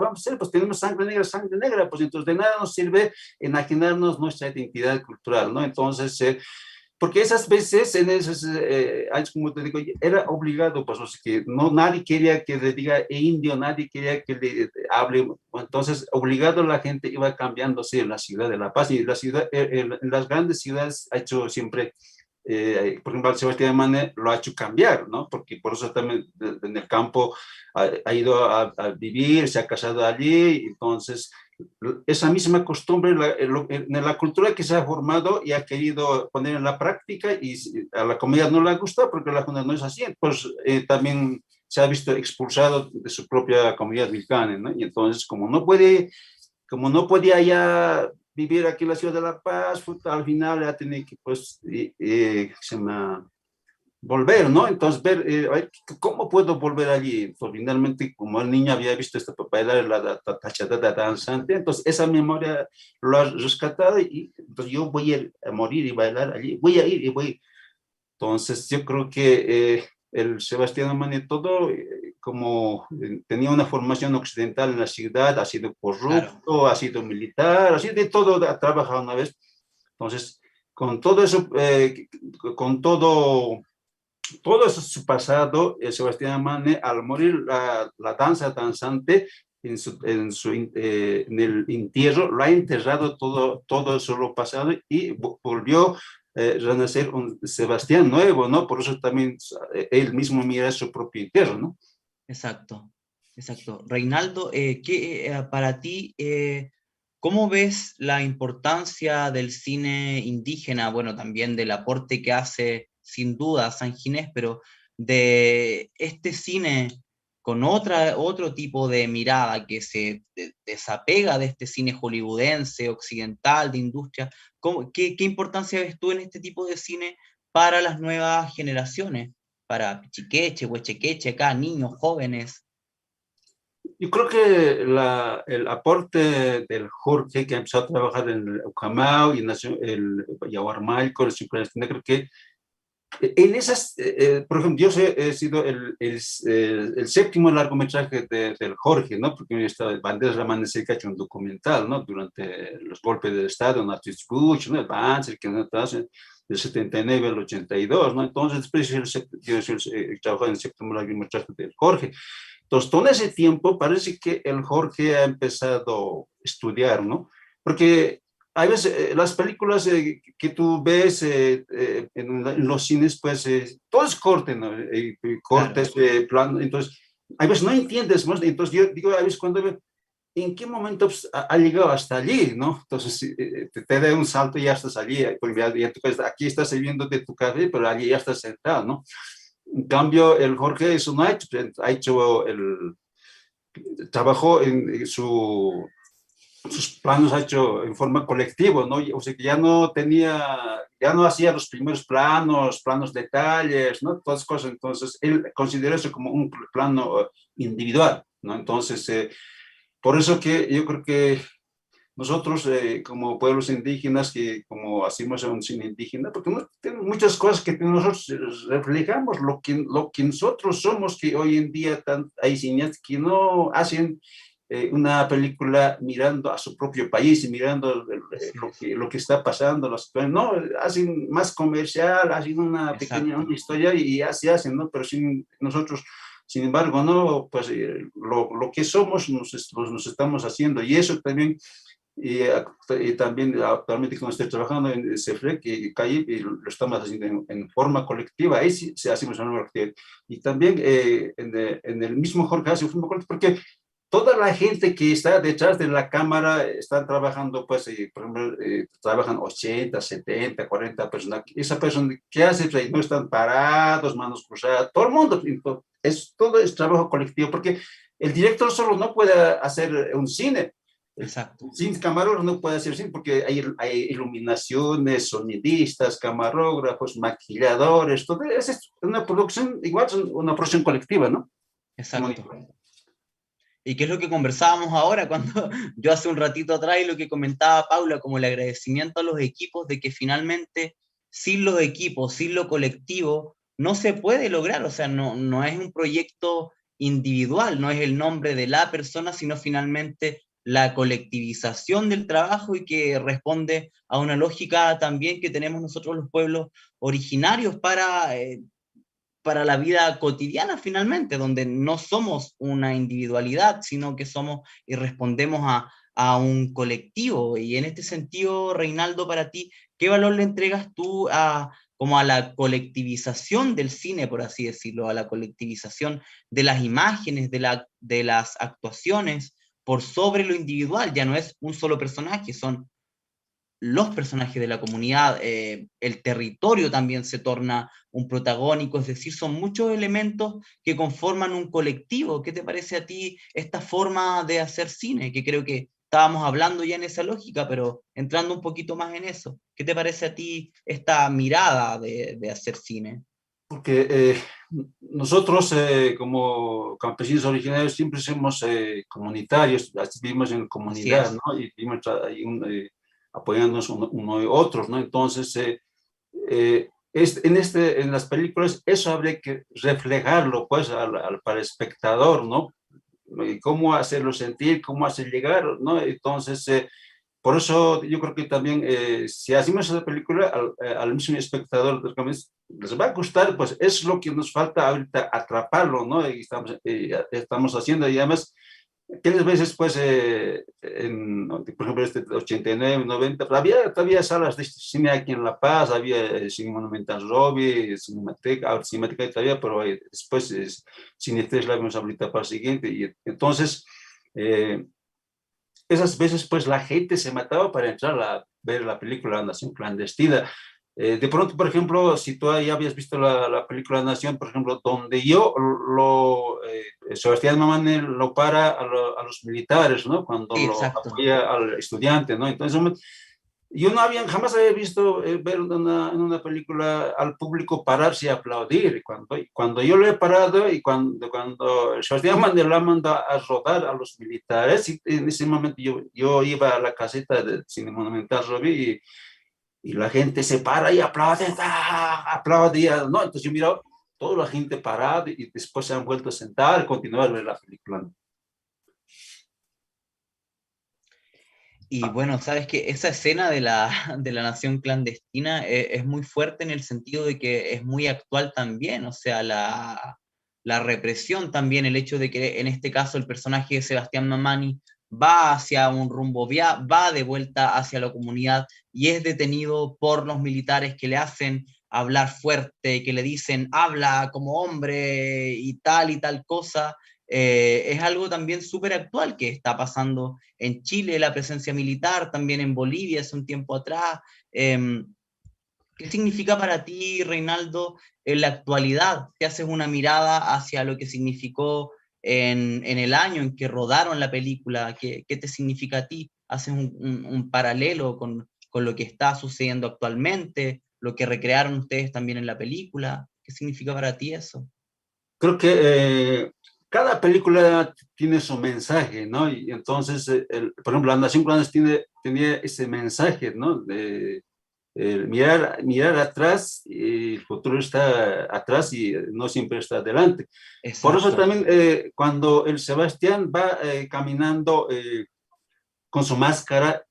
vamos a ser, pues tenemos sangre negra, pues entonces de nada nos sirve enajenarnos nuestra identidad cultural, ¿no? Entonces, porque esas veces, en esos años, como te digo, era obligado, pues, o sea, que nadie quería que le diga indio, nadie quería que le hable, entonces, obligado la gente iba cambiándose en la ciudad de La Paz, y en las grandes ciudades ha hecho siempre, por ejemplo, Sebastián Mané lo ha hecho cambiar, ¿no? Porque por eso también en el campo ha ido a vivir, se ha casado allí, entonces esa misma costumbre en la cultura que se ha formado y ha querido poner en la práctica, y a la comunidad no le gusta porque la comunidad no es así, pues también se ha visto expulsado de su propia comunidad vilcana, ¿no? Y entonces como no podía ya vivir aquí en la ciudad de La Paz, al final ya tenía que pues volver, ¿no? Entonces, a ver, ¿cómo puedo volver allí? Pues finalmente, como el niño había visto esta bailar la tachata danzante, entonces esa memoria lo ha rescatado, y entonces yo voy a ir a morir y bailar allí, voy a ir y voy. Entonces, yo creo que el Sebastián Mané todo, como tenía una formación occidental en la ciudad, ha sido corrupto, Claro. ha sido militar, ha sido de todo, ha trabajado una vez. Entonces, con todo eso, con todo eso su pasado, Sebastián Mané, al morir la danza danzante, en el entierro, lo ha enterrado todo eso lo pasado y volvió renacer un Sebastián nuevo, ¿no? Por eso también él mismo mira su propio entierro, ¿no? Exacto, exacto. Reinaldo, para ti, ¿cómo ves la importancia del cine indígena? Bueno, también del aporte que hace, sin duda, San Ginés, pero de este cine con otro tipo de mirada que se desapega de este cine hollywoodense, occidental, de industria. ¿Qué importancia ves tú en este tipo de cine para las nuevas generaciones? Para Pichiqueche, Huechequeche, acá, niños, jóvenes. Yo creo que el aporte del Jorge, que empezó a trabajar en el Ucamau y nació el Yahuarmalco, el Superestende, creo que en esas, por ejemplo, he sido el séptimo largometraje del Jorge, ¿no? Porque esta Banderas Amanecer que ha hecho un documental, ¿no? Durante los golpes del Estado, Natis Bush, ¿no? El Banzer, que no del 79 al 82, ¿no? Entonces, después yo trabajé en el séptimo largometraje del Jorge. Entonces, todo ese tiempo parece que el Jorge ha empezado a estudiar, ¿no? Porque hay veces las películas que tú ves en los cines, pues todo es corte, ¿no? Cortes, Claro. plano, entonces, hay veces no entiendes, ¿no? Entonces yo digo, a veces cuando veo, ¿en qué momento pues, ha llegado hasta allí, ¿no? Entonces te da un salto y ya estás allí, porque ya aquí estás sirviendo de tu café, pero allí ya estás sentado, ¿no? En cambio, el Jorge eso no ha hecho trabajó en sus planos ha hecho en forma colectiva, ¿no? O sea, que ya no hacía los primeros planos detalles, ¿no? Todas cosas, entonces él considera eso como un plano individual, ¿no? Entonces, por eso que yo creo que nosotros como pueblos indígenas, que como hacemos un cine indígena, porque tenemos muchas cosas que nosotros reflejamos, lo que nosotros somos, que hoy en día hay cineastas que no hacen una película mirando a su propio país y mirando lo que está pasando, no, hacen más comercial, hacen una pequeña una historia y así hacen, ¿no? Pero nosotros, sin embargo, no, pues lo que somos nos estamos haciendo y eso también y también actualmente cuando estoy trabajando en CEFREC y CAIP, y lo estamos haciendo en forma colectiva, ahí sí se hace una forma colectiva. Y también en el mismo Jorge hace forma colectiva, porque toda la gente que está detrás de la cámara están trabajando, pues, por ejemplo, trabajan 80, 70, 40 personas. Esa persona, ¿qué hace? Pues, no están parados, manos cruzadas, todo el mundo. Todo es trabajo colectivo, porque el director solo no puede hacer un cine. Exacto. Sin camarógrafo no puede hacer cine porque hay iluminaciones, sonidistas, camarógrafos, maquilladores, todo eso es una producción, igual es una producción colectiva, ¿no? Exacto. ¿Y qué es lo que conversábamos ahora cuando yo hace un ratito atrás y lo que comentaba Paula, como el agradecimiento a los equipos de que finalmente sin los equipos, sin lo colectivo, no se puede lograr, o sea, no es un proyecto individual, no es el nombre de la persona, sino finalmente la colectivización del trabajo y que responde a una lógica también que tenemos nosotros los pueblos originarios para la vida cotidiana finalmente, donde no somos una individualidad, sino que somos y respondemos a un colectivo. Y en este sentido, Reinaldo, para ti, ¿qué valor le entregas tú como a la colectivización del cine, por así decirlo, a la colectivización de las imágenes, de las actuaciones, por sobre lo individual? Ya no es un solo personaje, son los personajes de la comunidad, el territorio también se torna un protagónico, es decir, son muchos elementos que conforman un colectivo. ¿Qué te parece a ti esta forma de hacer cine? Que creo que estábamos hablando ya en esa lógica, pero entrando un poquito más en eso. ¿Qué te parece a ti esta mirada de hacer cine? Porque nosotros como campesinos originarios siempre somos comunitarios, vivimos en Así comunidad, es. ¿no? Y vivimos ahí apoyándonos uno y otros, ¿no? Entonces, en las películas eso habría que reflejarlo, pues, para el espectador, ¿no? Y cómo hacerlo sentir, cómo hacer llegar, ¿no? Entonces, por eso yo creo que también, si hacemos esa película al mismo espectador, les va a gustar, pues es lo que nos falta ahorita atraparlo, ¿no? Y estamos haciendo, y además aquellas veces, pues, por ejemplo, 89, 90, pues, había todavía salas de cine aquí en La Paz, había Cine Monumental Robbie, Cinemateca, ahora Cinemateca todavía, pero después Cine 3 la vimos ahorita para el siguiente, y entonces, eh, esas veces, pues, la gente se mataba para entrar a ver la película Nación Clandestina. De pronto, por ejemplo, si tú ya habías visto la película Nación, por ejemplo, donde Sebastián Mamani lo para a los militares, ¿no? Cuando Sí, lo exacto. apoya al estudiante, ¿no? Entonces, yo no jamás había visto ver en una película al público pararse y aplaudir. Cuando yo lo he parado y cuando Sebastián Mandela manda a rodar a los militares, y en ese momento yo iba a la caseta del Cine Monumental Robbie y la gente se para y aplaude, ¡ah! Aplaudía, ¿no? Entonces yo miro toda la gente parada y después se han vuelto a sentar y continuar a ver la película. Y bueno, sabes que esa escena de la, de la nación clandestina es muy fuerte en el sentido de que es muy actual también, o sea, la represión también, el hecho de que en este caso el personaje de Sebastián Mamani va hacia un rumbo, va de vuelta hacia la comunidad y es detenido por los militares que le hacen hablar fuerte, que le dicen habla como hombre y tal cosa. Es algo también súper actual que está pasando en Chile, la presencia militar, también en Bolivia hace un tiempo atrás. ¿Qué significa para ti, Reinaldo, en la actualidad? Si haces una mirada hacia lo que significó en el año en que rodaron la película, ¿qué te significa a ti? ¿Haces un paralelo con lo que está sucediendo actualmente, lo que recrearon ustedes también en la película? ¿Qué significa para ti eso? Creo que cada película tiene su mensaje, ¿no? Y entonces, por ejemplo, La Nación Clandestina tenía ese mensaje, ¿no? De mirar atrás, y el futuro está atrás y no siempre está adelante. Por eso Exacto, también cuando el Sebastián va caminando con su máscara,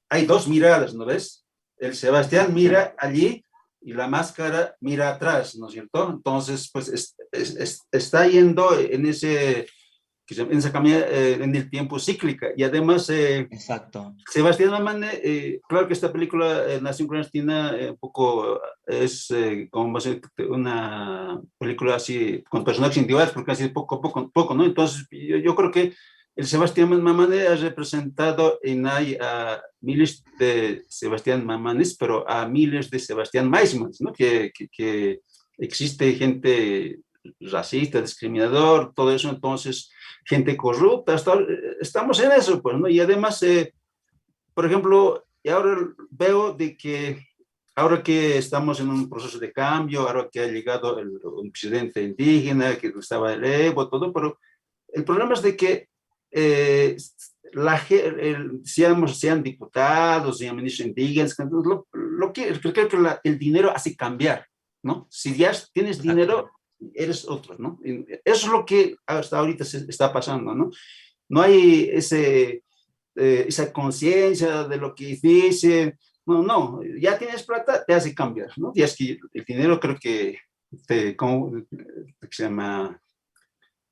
hay dos miradas, ¿no ves? El Sebastián exacto. mira allí y la máscara mira atrás, ¿no es cierto? Entonces, pues está yendo en esa caminata en el tiempo cíclica. Y además, Exacto. Sebastián Mamane, claro que esta película, Nación Clandestina, un poco es como una película así con personajes individuales, porque así poco, ¿no? Entonces, yo creo que el Sebastián Mamane ha representado en ahí a miles de Sebastián Mamanes, pero a miles de Sebastián Maismans, ¿no? Que existe gente racista, discriminador, todo eso, entonces, gente corrupta, estamos en eso, pues, ¿no? Y además, por ejemplo, y ahora veo de que ahora que estamos en un proceso de cambio, ahora que ha llegado un presidente indígena, que estaba el Evo, todo, pero el problema es de que eh, sean diputados, sean ministros indígenas, creo que el dinero hace cambiar, ¿no? Si ya tienes Exacto. dinero, eres otro, ¿no? Eso es lo que hasta ahorita se está pasando, ¿no? No hay esa conciencia de lo que dicen. No, no, ya tienes plata, te hace cambiar, ¿no? Y es que el dinero creo que se llama,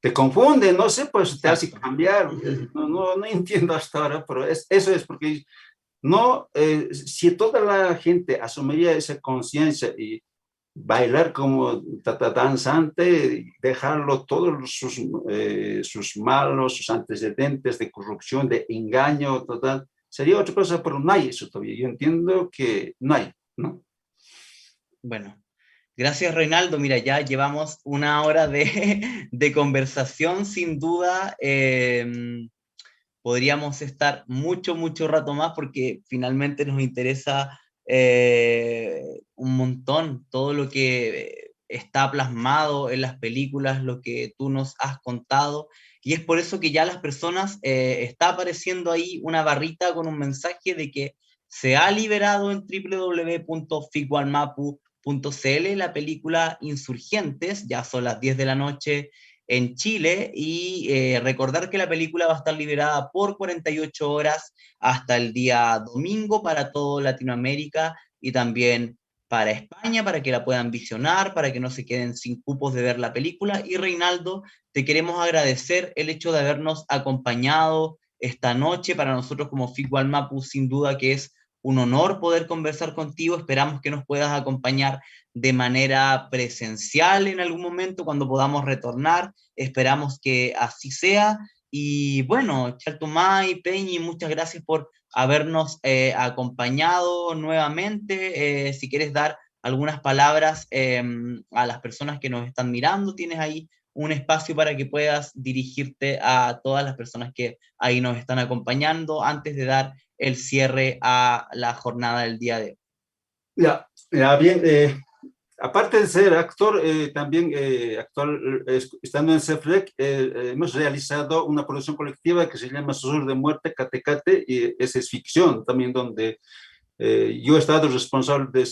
te confunde, no sé, pues te hace Exacto. cambiar. No entiendo hasta ahora, pero eso es porque no, si toda la gente asumiría esa conciencia y bailar como danzante, dejarlo todos sus malos, sus antecedentes de corrupción, de engaño, total, sería otra cosa, pero no hay eso todavía. Yo entiendo que no hay, ¿no? Bueno, gracias Reinaldo. Mira, ya llevamos una hora de conversación, sin duda. Podríamos estar mucho rato más porque finalmente nos interesa un montón todo lo que está plasmado en las películas, lo que tú nos has contado. Y es por eso que ya las personas, está apareciendo ahí una barrita con un mensaje de que se ha liberado en www.figualmapu.cl la película Insurgentes, ya son las 10 de la noche en Chile, y recordar que la película va a estar liberada por 48 horas hasta el día domingo para toda Latinoamérica y también para España, para que la puedan visionar, para que no se queden sin cupos de ver la película. Y Reinaldo, te queremos agradecer el hecho de habernos acompañado esta noche. Para nosotros como Figual Mapu, sin duda que es un honor poder conversar contigo. Esperamos que nos puedas acompañar de manera presencial en algún momento cuando podamos retornar. Esperamos que así sea. Y bueno, Chaltumay, Peñi, muchas gracias por habernos acompañado nuevamente. Si quieres dar algunas palabras a las personas que nos están mirando, tienes ahí un espacio para que puedas dirigirte a todas las personas que ahí nos están acompañando antes de dar el cierre a la jornada del día de hoy. Ya bien, aparte de ser actor, también estando en CEFREC, hemos realizado una producción colectiva que se llama Susurro de Muerte, Catecate, y esa es ficción también, donde yo he estado responsable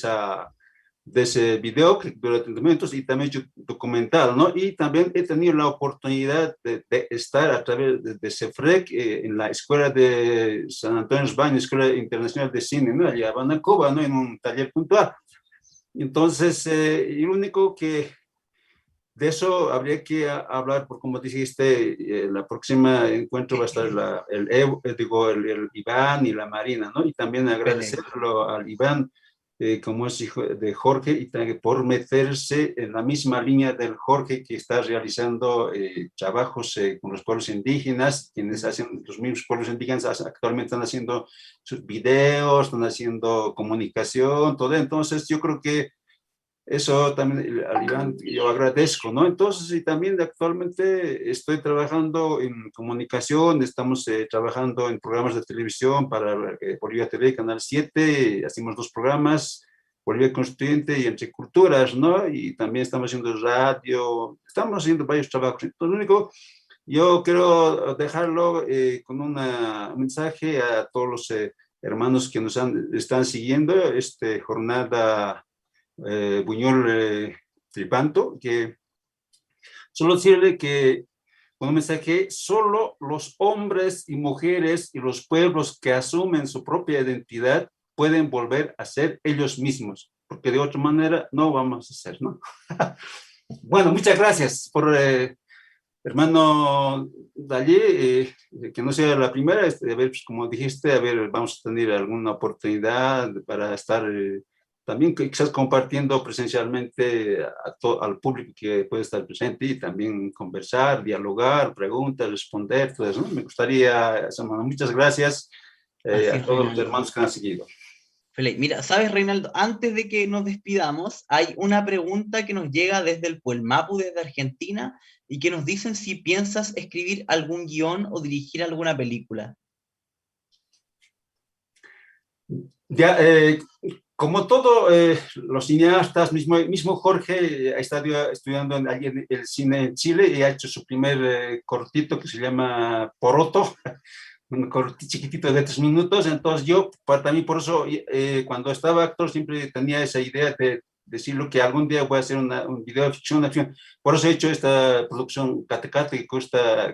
de ese video que dura 30 minutos y también documental, ¿no? Y también he tenido la oportunidad de estar a través de CEFREC en la Escuela de San Antonio España, Escuela Internacional de Cine, ¿no? Allá en Cuba, ¿no? En un taller puntual. Entonces, el único que de eso habría que hablar, por como dijiste, la próxima encuentro va a estar el Iván y la Marina, ¿no? Y también agradecerlo al Iván, como es hijo de Jorge, y también por meterse en la misma línea del Jorge, que está realizando trabajos con los pueblos indígenas, quienes hacen, los mismos pueblos indígenas actualmente están haciendo sus videos, están haciendo comunicación, todo. Entonces yo creo que eso también, al Iván, yo agradezco, ¿no? Entonces, y también actualmente estoy trabajando en comunicación, estamos trabajando en programas de televisión para Bolivia TV, Canal 7, hacemos 2 programas, Bolivia Constituyente y Entre Culturas, ¿no? Y también estamos haciendo radio, estamos haciendo varios trabajos. Entonces, lo único, yo quiero dejarlo con un mensaje a todos los hermanos que nos están siguiendo esta jornada Buñol Tripanto, que solo decirle que con un mensaje, solo los hombres y mujeres y los pueblos que asumen su propia identidad pueden volver a ser ellos mismos, porque de otra manera no vamos a ser, ¿no? Bueno, muchas gracias por hermano Dalí, que no sea la primera, a ver, pues, como dijiste, a ver, vamos a tener alguna oportunidad para estar también quizás compartiendo presencialmente al público que puede estar presente y también conversar, dialogar, preguntas, responder, todo eso, ¿no? Me gustaría, muchas gracias a todos los hermanos que han seguido. Mira, sabes, Reinaldo, antes de que nos despidamos, hay una pregunta que nos llega desde el Puelmapu, desde Argentina, y que nos dicen si piensas escribir algún guión o dirigir alguna película. Ya, como todos los cineastas, mismo Jorge ha estado estudiando allí en el cine en Chile y ha hecho su primer cortito que se llama Poroto, un cortito chiquitito de 3 minutos. Entonces yo, también por eso, cuando estaba actor siempre tenía esa idea de decirlo que algún día voy a hacer un video de ficción, acción. Por eso he hecho esta producción Catecate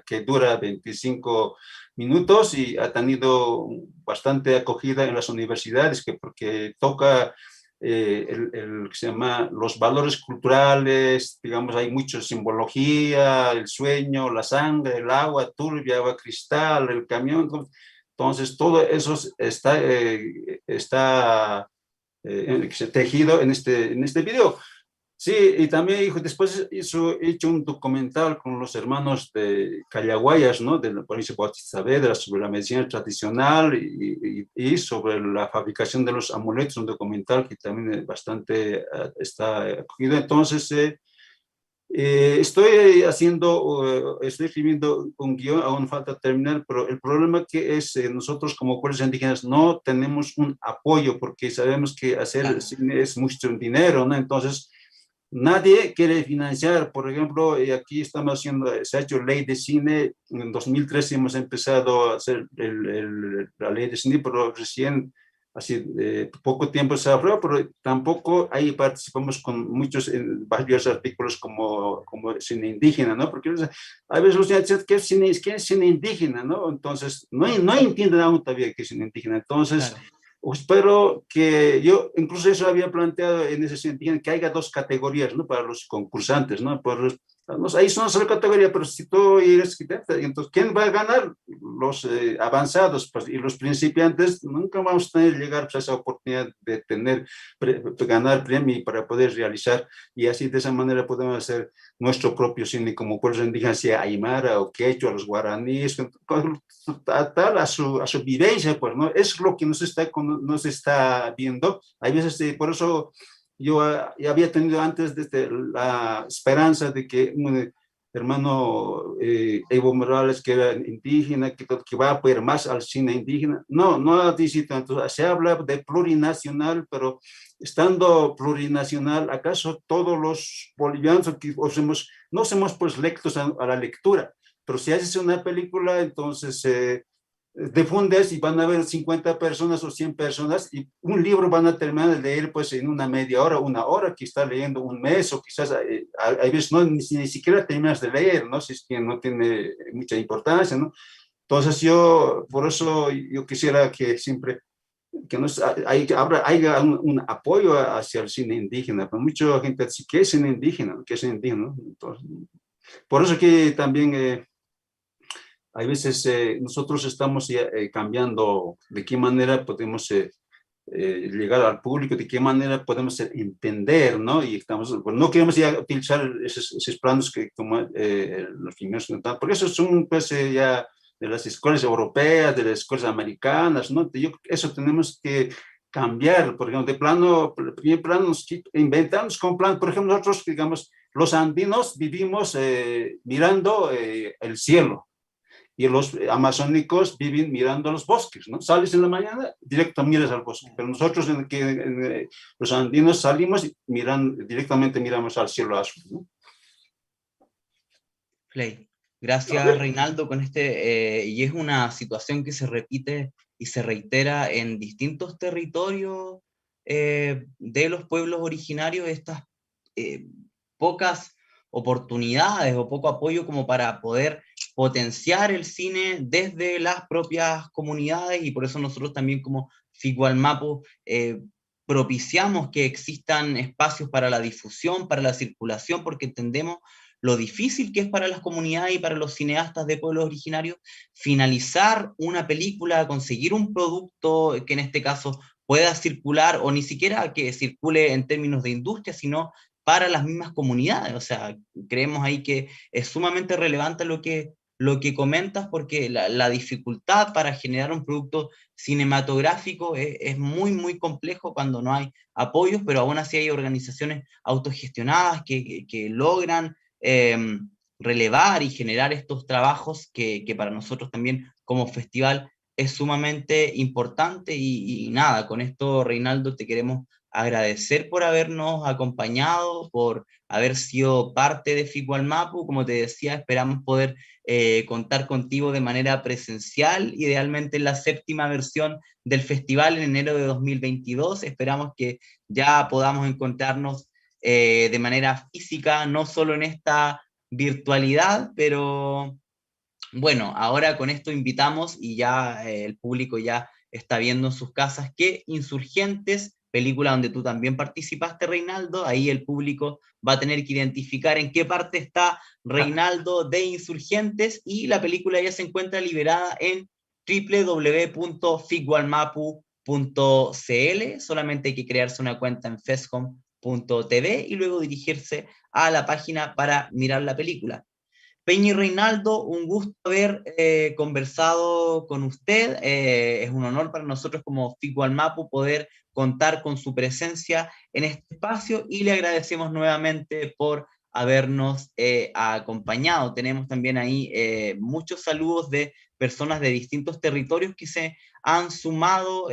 que dura 25 minutos y ha tenido bastante acogida en las universidades, porque toca que se llama los valores culturales, digamos, hay mucha simbología, el sueño, la sangre, el agua turbia, agua cristal, el camión. Entonces todo eso está tejido en este video. Sí, y también después he hecho un documental con los hermanos de Callaguayas, ¿no? De la provincia de Bautista Saavedra, sobre la medicina tradicional y sobre la fabricación de los amuletos, un documental que también bastante está acogido. Entonces, estoy escribiendo un guión, aún falta terminar, pero el problema que es nosotros como pueblos indígenas no tenemos un apoyo, porque sabemos que hacer cine es mucho dinero, ¿no? Entonces, nadie quiere financiar. Por ejemplo, aquí se ha hecho ley de cine. En 2013 hemos empezado a hacer la ley de cine, pero recién, así poco tiempo se aprobó, pero tampoco ahí participamos con varios artículos como cine indígena, ¿no? Porque a veces los dicen, ¿qué es cine indígena, no? Entonces, no entienden aún todavía qué es cine indígena. Entonces, claro, Espero que yo, incluso eso había planteado en ese sentido, que haya dos categorías, ¿no? Para los concursantes, ¿no? No, ahí son solo categoría, pero si tú eres arquitecto, entonces, ¿quién va a ganar? Los avanzados, pues, y los principiantes nunca vamos a tener llegar pues, a esa oportunidad de tener, ganar premio para poder realizar, y así de esa manera podemos hacer nuestro propio cine como pueblos indígenas, sea aymara o quechua, los guaraníes, tal a su vivencia, pues, ¿no? Es lo que nos está viendo. Hay veces, por eso yo ya había tenido antes desde la esperanza de que un hermano Evo Morales, que era indígena, que va a apoyar más al cine indígena. No, no dice tanto. Se habla de plurinacional, pero estando plurinacional, ¿acaso todos los bolivianos no somos pues lectos a la lectura? Pero si haces una película, entonces difundes y van a ver 50 personas o 100 personas y un libro van a terminar de leer pues en una media hora, una hora, que está leyendo un mes o quizás hay veces ni siquiera terminas de leer, ¿no? Si es que no tiene mucha importancia, ¿no? Entonces por eso yo quisiera que siempre que haya un apoyo hacia el cine indígena, pero mucha gente dice que es cine indígena, que es cine indígena, ¿no? Entonces, por eso que también hay veces nosotros estamos cambiando de qué manera podemos llegar al público, de qué manera podemos entender, ¿no? Y no queremos ya utilizar esos planos que como los primeros, porque esos son pues ya de las escuelas europeas, de las escuelas americanas, ¿no? Eso tenemos que cambiar, por ejemplo, el primer plano nos inventamos con plan, por ejemplo, nosotros, digamos, los andinos vivimos mirando el cielo, y los amazónicos viven mirando los bosques, ¿no? Sales en la mañana, directo miras al bosque, pero nosotros los andinos salimos y directamente miramos al cielo azul, ¿no? Play. Gracias, Reinaldo, con y es una situación que se repite y se reitera en distintos territorios de los pueblos originarios, estas pocas oportunidades o poco apoyo como para poder potenciar el cine desde las propias comunidades, y por eso nosotros también como Figualmapu propiciamos que existan espacios para la difusión, para la circulación, porque entendemos lo difícil que es para las comunidades y para los cineastas de pueblos originarios finalizar una película, conseguir un producto que en este caso pueda circular, o ni siquiera que circule en términos de industria, sino para las mismas comunidades. O sea, creemos ahí que es sumamente relevante lo que comentas, porque la dificultad para generar un producto cinematográfico es muy, muy complejo cuando no hay apoyos, pero aún así hay organizaciones autogestionadas que logran relevar y generar estos trabajos que para nosotros también como festival es sumamente importante. Y nada, con esto, Reinaldo, te queremos agradecer por habernos acompañado, por haber sido parte de Figualmapu. Como te decía, esperamos poder contar contigo de manera presencial, idealmente en la 7ª versión del festival en enero de 2022. Esperamos que ya podamos encontrarnos de manera física, no solo en esta virtualidad, pero bueno, ahora con esto invitamos, y ya el público ya está viendo en sus casas, que Insurgentes, película donde tú también participaste, Reinaldo, ahí el público va a tener que identificar en qué parte está Reinaldo de Insurgentes, y la película ya se encuentra liberada en www.figualmapu.cl. Solamente hay que crearse una cuenta en fescom.tv y luego dirigirse a la página para mirar la película. Peña y Reinaldo, un gusto haber conversado con usted. Es un honor para nosotros como Figualmapu poder contar con su presencia en este espacio, y le agradecemos nuevamente por habernos acompañado. Tenemos también ahí muchos saludos de personas de distintos territorios que se han sumado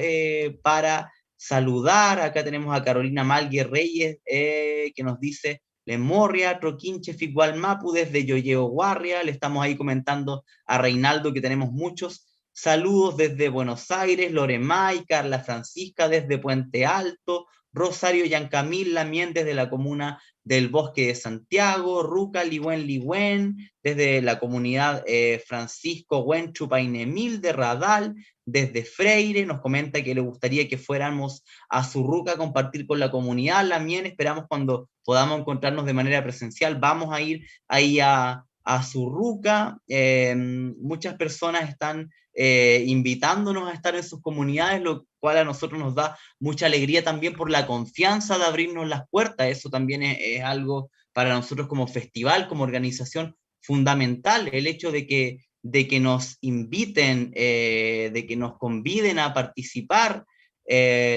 para saludar. Acá tenemos a Carolina Malgue Reyes que nos dice: Lemorria, Troquinche, Figualmapu, desde Yoyeo Guarria. Le estamos ahí comentando a Reinaldo que tenemos muchos Saludos desde Buenos Aires, Loremay, Carla Francisca desde Puente Alto, Rosario Yancamil Lamien desde la comuna del Bosque de Santiago, Ruca Ligüen desde la comunidad Francisco Huenchu Painemil de Radal, desde Freire, nos comenta que le gustaría que fuéramos a Surruca a compartir con la comunidad Lamien, esperamos cuando podamos encontrarnos de manera presencial, vamos a ir ahí a Surruca, muchas personas están invitándonos a estar en sus comunidades, lo cual a nosotros nos da mucha alegría también por la confianza de abrirnos las puertas. Eso también es algo para nosotros como festival, como organización fundamental, el hecho de que nos inviten, de que nos conviden a participar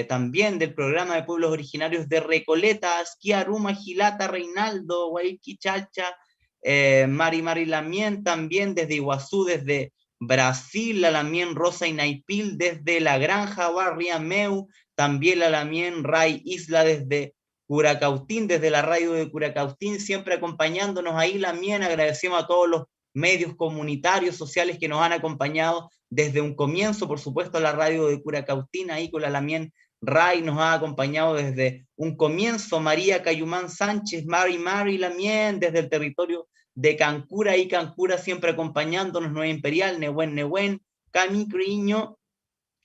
también del programa de pueblos originarios de Recoleta, Asquiaruma, Gilata, Reinaldo, Guayqui, Chalcha, Mari Lamien también desde Iguazú, desde Brasil, la Lamien Rosa y Naipil desde La Granja, Barriameu, también la Lamien Ray Isla desde Curacautín, desde la radio de Curacautín, siempre acompañándonos ahí Lamien, agradecemos a todos los medios comunitarios, sociales que nos han acompañado desde un comienzo, por supuesto a la radio de Curacautín, ahí con la Lamien Ray nos ha acompañado desde un comienzo, María Cayumán Sánchez, Mari Lamien, desde el territorio de Cancura y Cancura siempre acompañándonos, Nueva Imperial, Nehuen, Cami Criño,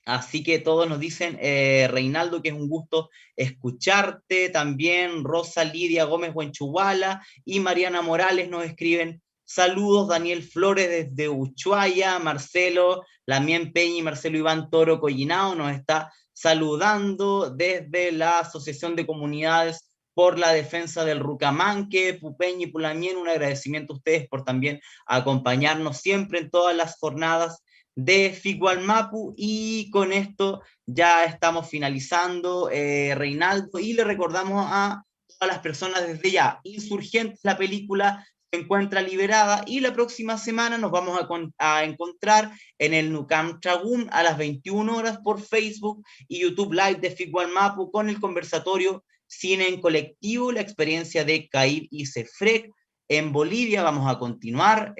así que todos nos dicen, Reinaldo, que es un gusto escucharte, también Rosa Lidia Gómez Huenchuala y Mariana Morales nos escriben, saludos, Daniel Flores desde Ushuaia, Marcelo Lamien Peña y Marcelo Iván Toro Collinao nos está saludando desde la Asociación de Comunidades por la Defensa del Rucamanque, Pupeñi y Pulamien, un agradecimiento a ustedes por también acompañarnos siempre en todas las jornadas de Figualmapu, y con esto ya estamos finalizando, Reinaldo, y le recordamos a todas las personas desde ya, Insurgentes, la película se encuentra liberada, y la próxima semana nos vamos a encontrar en el Nucam Chagún a las 21 horas por Facebook y YouTube Live de Figualmapu con el conversatorio Cine en Colectivo, la experiencia de CAIB y CEFREC en Bolivia. Vamos a continuar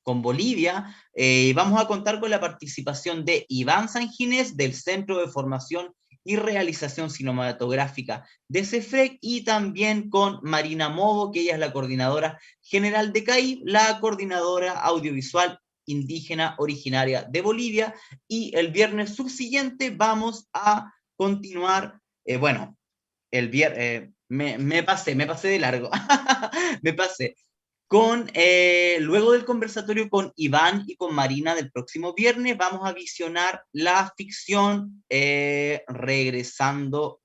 con Bolivia, vamos a contar con la participación de Iván Sanginés del Centro de Formación y Realización Cinematográfica de CEFREC, y también con Marina Movo, que ella es la coordinadora general de CAIB, la coordinadora audiovisual indígena originaria de Bolivia, y el viernes subsiguiente vamos a continuar, bueno, el viernes, me pasé de largo, me pasé, con, luego del conversatorio con Iván y con Marina del próximo viernes, vamos a visionar la ficción Regresando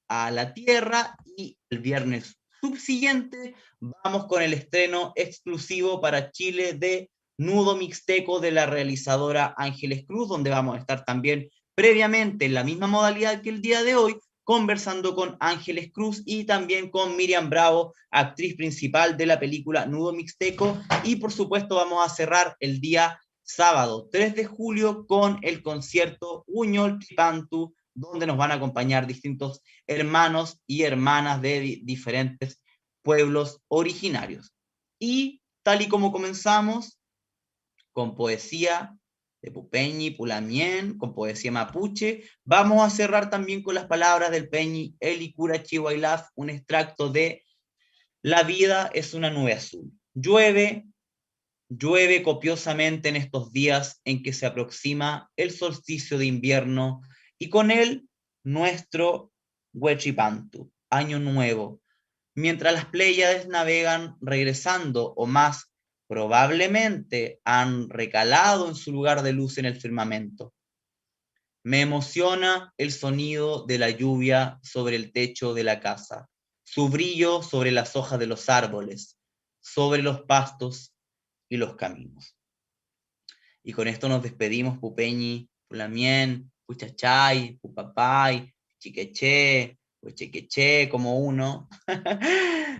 a la Tierra, y el viernes subsiguiente vamos con el estreno exclusivo para Chile de Nudo Mixteco de la realizadora Ángeles Cruz, donde vamos a estar también previamente en la misma modalidad que el día de hoy, conversando con Ángeles Cruz y también con Miriam Bravo, actriz principal de la película Nudo Mixteco, y por supuesto vamos a cerrar el día sábado 3 de julio con el concierto Uñol Tripantu, donde nos van a acompañar distintos hermanos y hermanas de diferentes pueblos originarios. Y tal y como comenzamos, con poesía de Pupeñi, Pulamien, con poesía mapuche, vamos a cerrar también con las palabras del Peñi Elicura Chihuailaf, un extracto de La vida es una nube azul. Llueve copiosamente en estos días en que se aproxima el solsticio de invierno, y con él nuestro Huechipantu, año nuevo, mientras las Pléyades navegan regresando, o más probablemente han recalado en su lugar de luz en el firmamento. Me emociona el sonido de la lluvia sobre el techo de la casa, su brillo sobre las hojas de los árboles, sobre los pastos y los caminos. Y con esto nos despedimos, Pupeñi, Pulamien, Puchachay, Pupapay, Chiqueché, Huechequeché, como uno.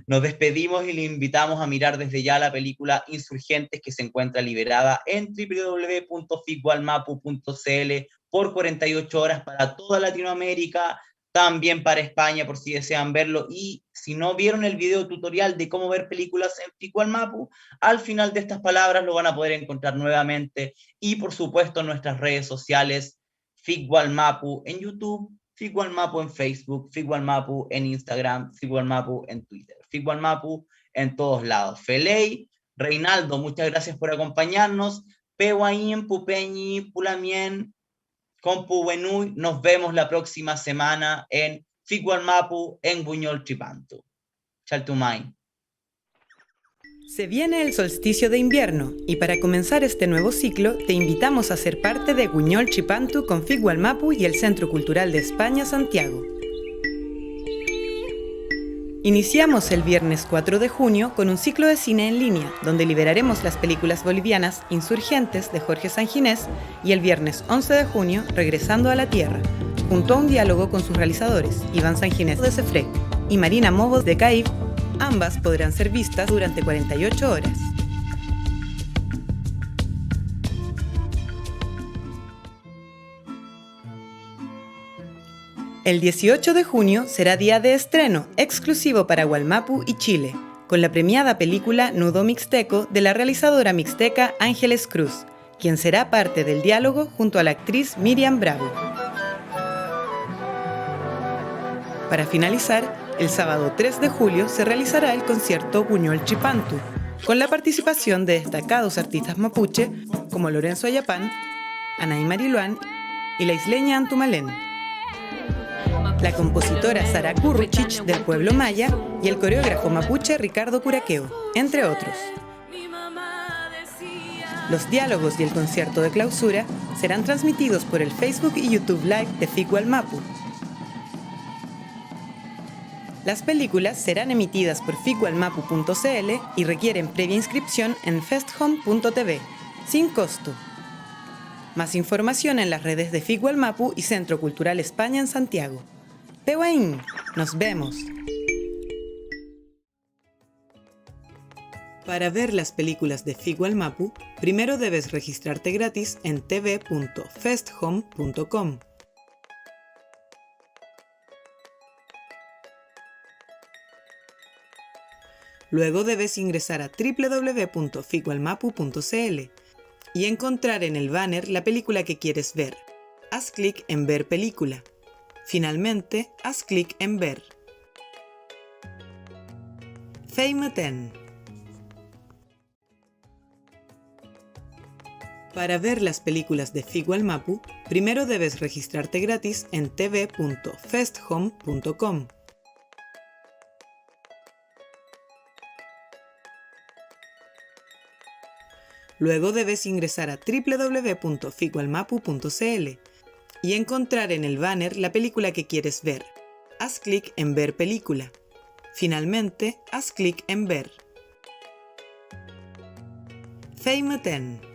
Nos despedimos y le invitamos a mirar desde ya la película Insurgentes, que se encuentra liberada en www.figualmapu.cl por 48 horas para toda Latinoamérica, también para España por si desean verlo, y si no vieron el video tutorial de cómo ver películas en Ficwal Mapu, al final de estas palabras lo van a poder encontrar nuevamente, y por supuesto en nuestras redes sociales, Ficwal Mapu en YouTube, Ficwal Mapu en Facebook, Ficwal Mapu en Instagram, Ficwal Mapu en Twitter, Ficwal Mapu en todos lados. Feley, Reinaldo, muchas gracias por acompañarnos. Pehuaín, Pupeñi, Pulamien, Compu Buenuy, nos vemos la próxima semana en Ficwal Mapu en Buñol Tripantu. Chaltumay. Se viene el solsticio de invierno y para comenzar este nuevo ciclo te invitamos a ser parte de Guiñol Chipantu con Ficwal Mapu y el Centro Cultural de España, Santiago. Iniciamos el viernes 4 de junio con un ciclo de cine en línea, donde liberaremos las películas bolivianas Insurgentes de Jorge Sanginés y el viernes 11 de junio Regresando a la Tierra, junto a un diálogo con sus realizadores, Iván Sanginés de Cefrec y Marina Mobos de CAIF. Ambas podrán ser vistas durante 48 horas. El 18 de junio será día de estreno exclusivo para Gualmapu y Chile, con la premiada película Nudo Mixteco de la realizadora mixteca Ángeles Cruz, quien será parte del diálogo junto a la actriz Miriam Bravo. Para finalizar, el sábado 3 de julio se realizará el concierto Guñol Chipantu, con la participación de destacados artistas mapuche como Lorenzo Ayapán, Anaí Mariluán y la isleña Antumalén, la compositora Sara Curruchich del pueblo maya y el coreógrafo mapuche Ricardo Curaqueo, entre otros. Los diálogos y el concierto de clausura serán transmitidos por el Facebook y YouTube Live de Ficwal Mapu. Las películas serán emitidas por ficwalmapu.cl y requieren previa inscripción en festhome.tv, sin costo. Más información en las redes de Ficwal Mapu y Centro Cultural España en Santiago. Pehuaín, nos vemos. Para ver las películas de Ficwal Mapu, primero debes registrarte gratis en tv.festhome.com. Luego debes ingresar a www.ficwalmapu.cl y encontrar en el banner la película que quieres ver. Haz clic en Ver película. Finalmente, haz clic en Ver. Fame 10. Para ver las películas de Ficwal Mapu, primero debes registrarte gratis en tv.festhome.com. Luego debes ingresar a www.ficwalmapu.cl y encontrar en el banner la película que quieres ver. Haz clic en Ver película. Finalmente, haz clic en Ver. Fame 10.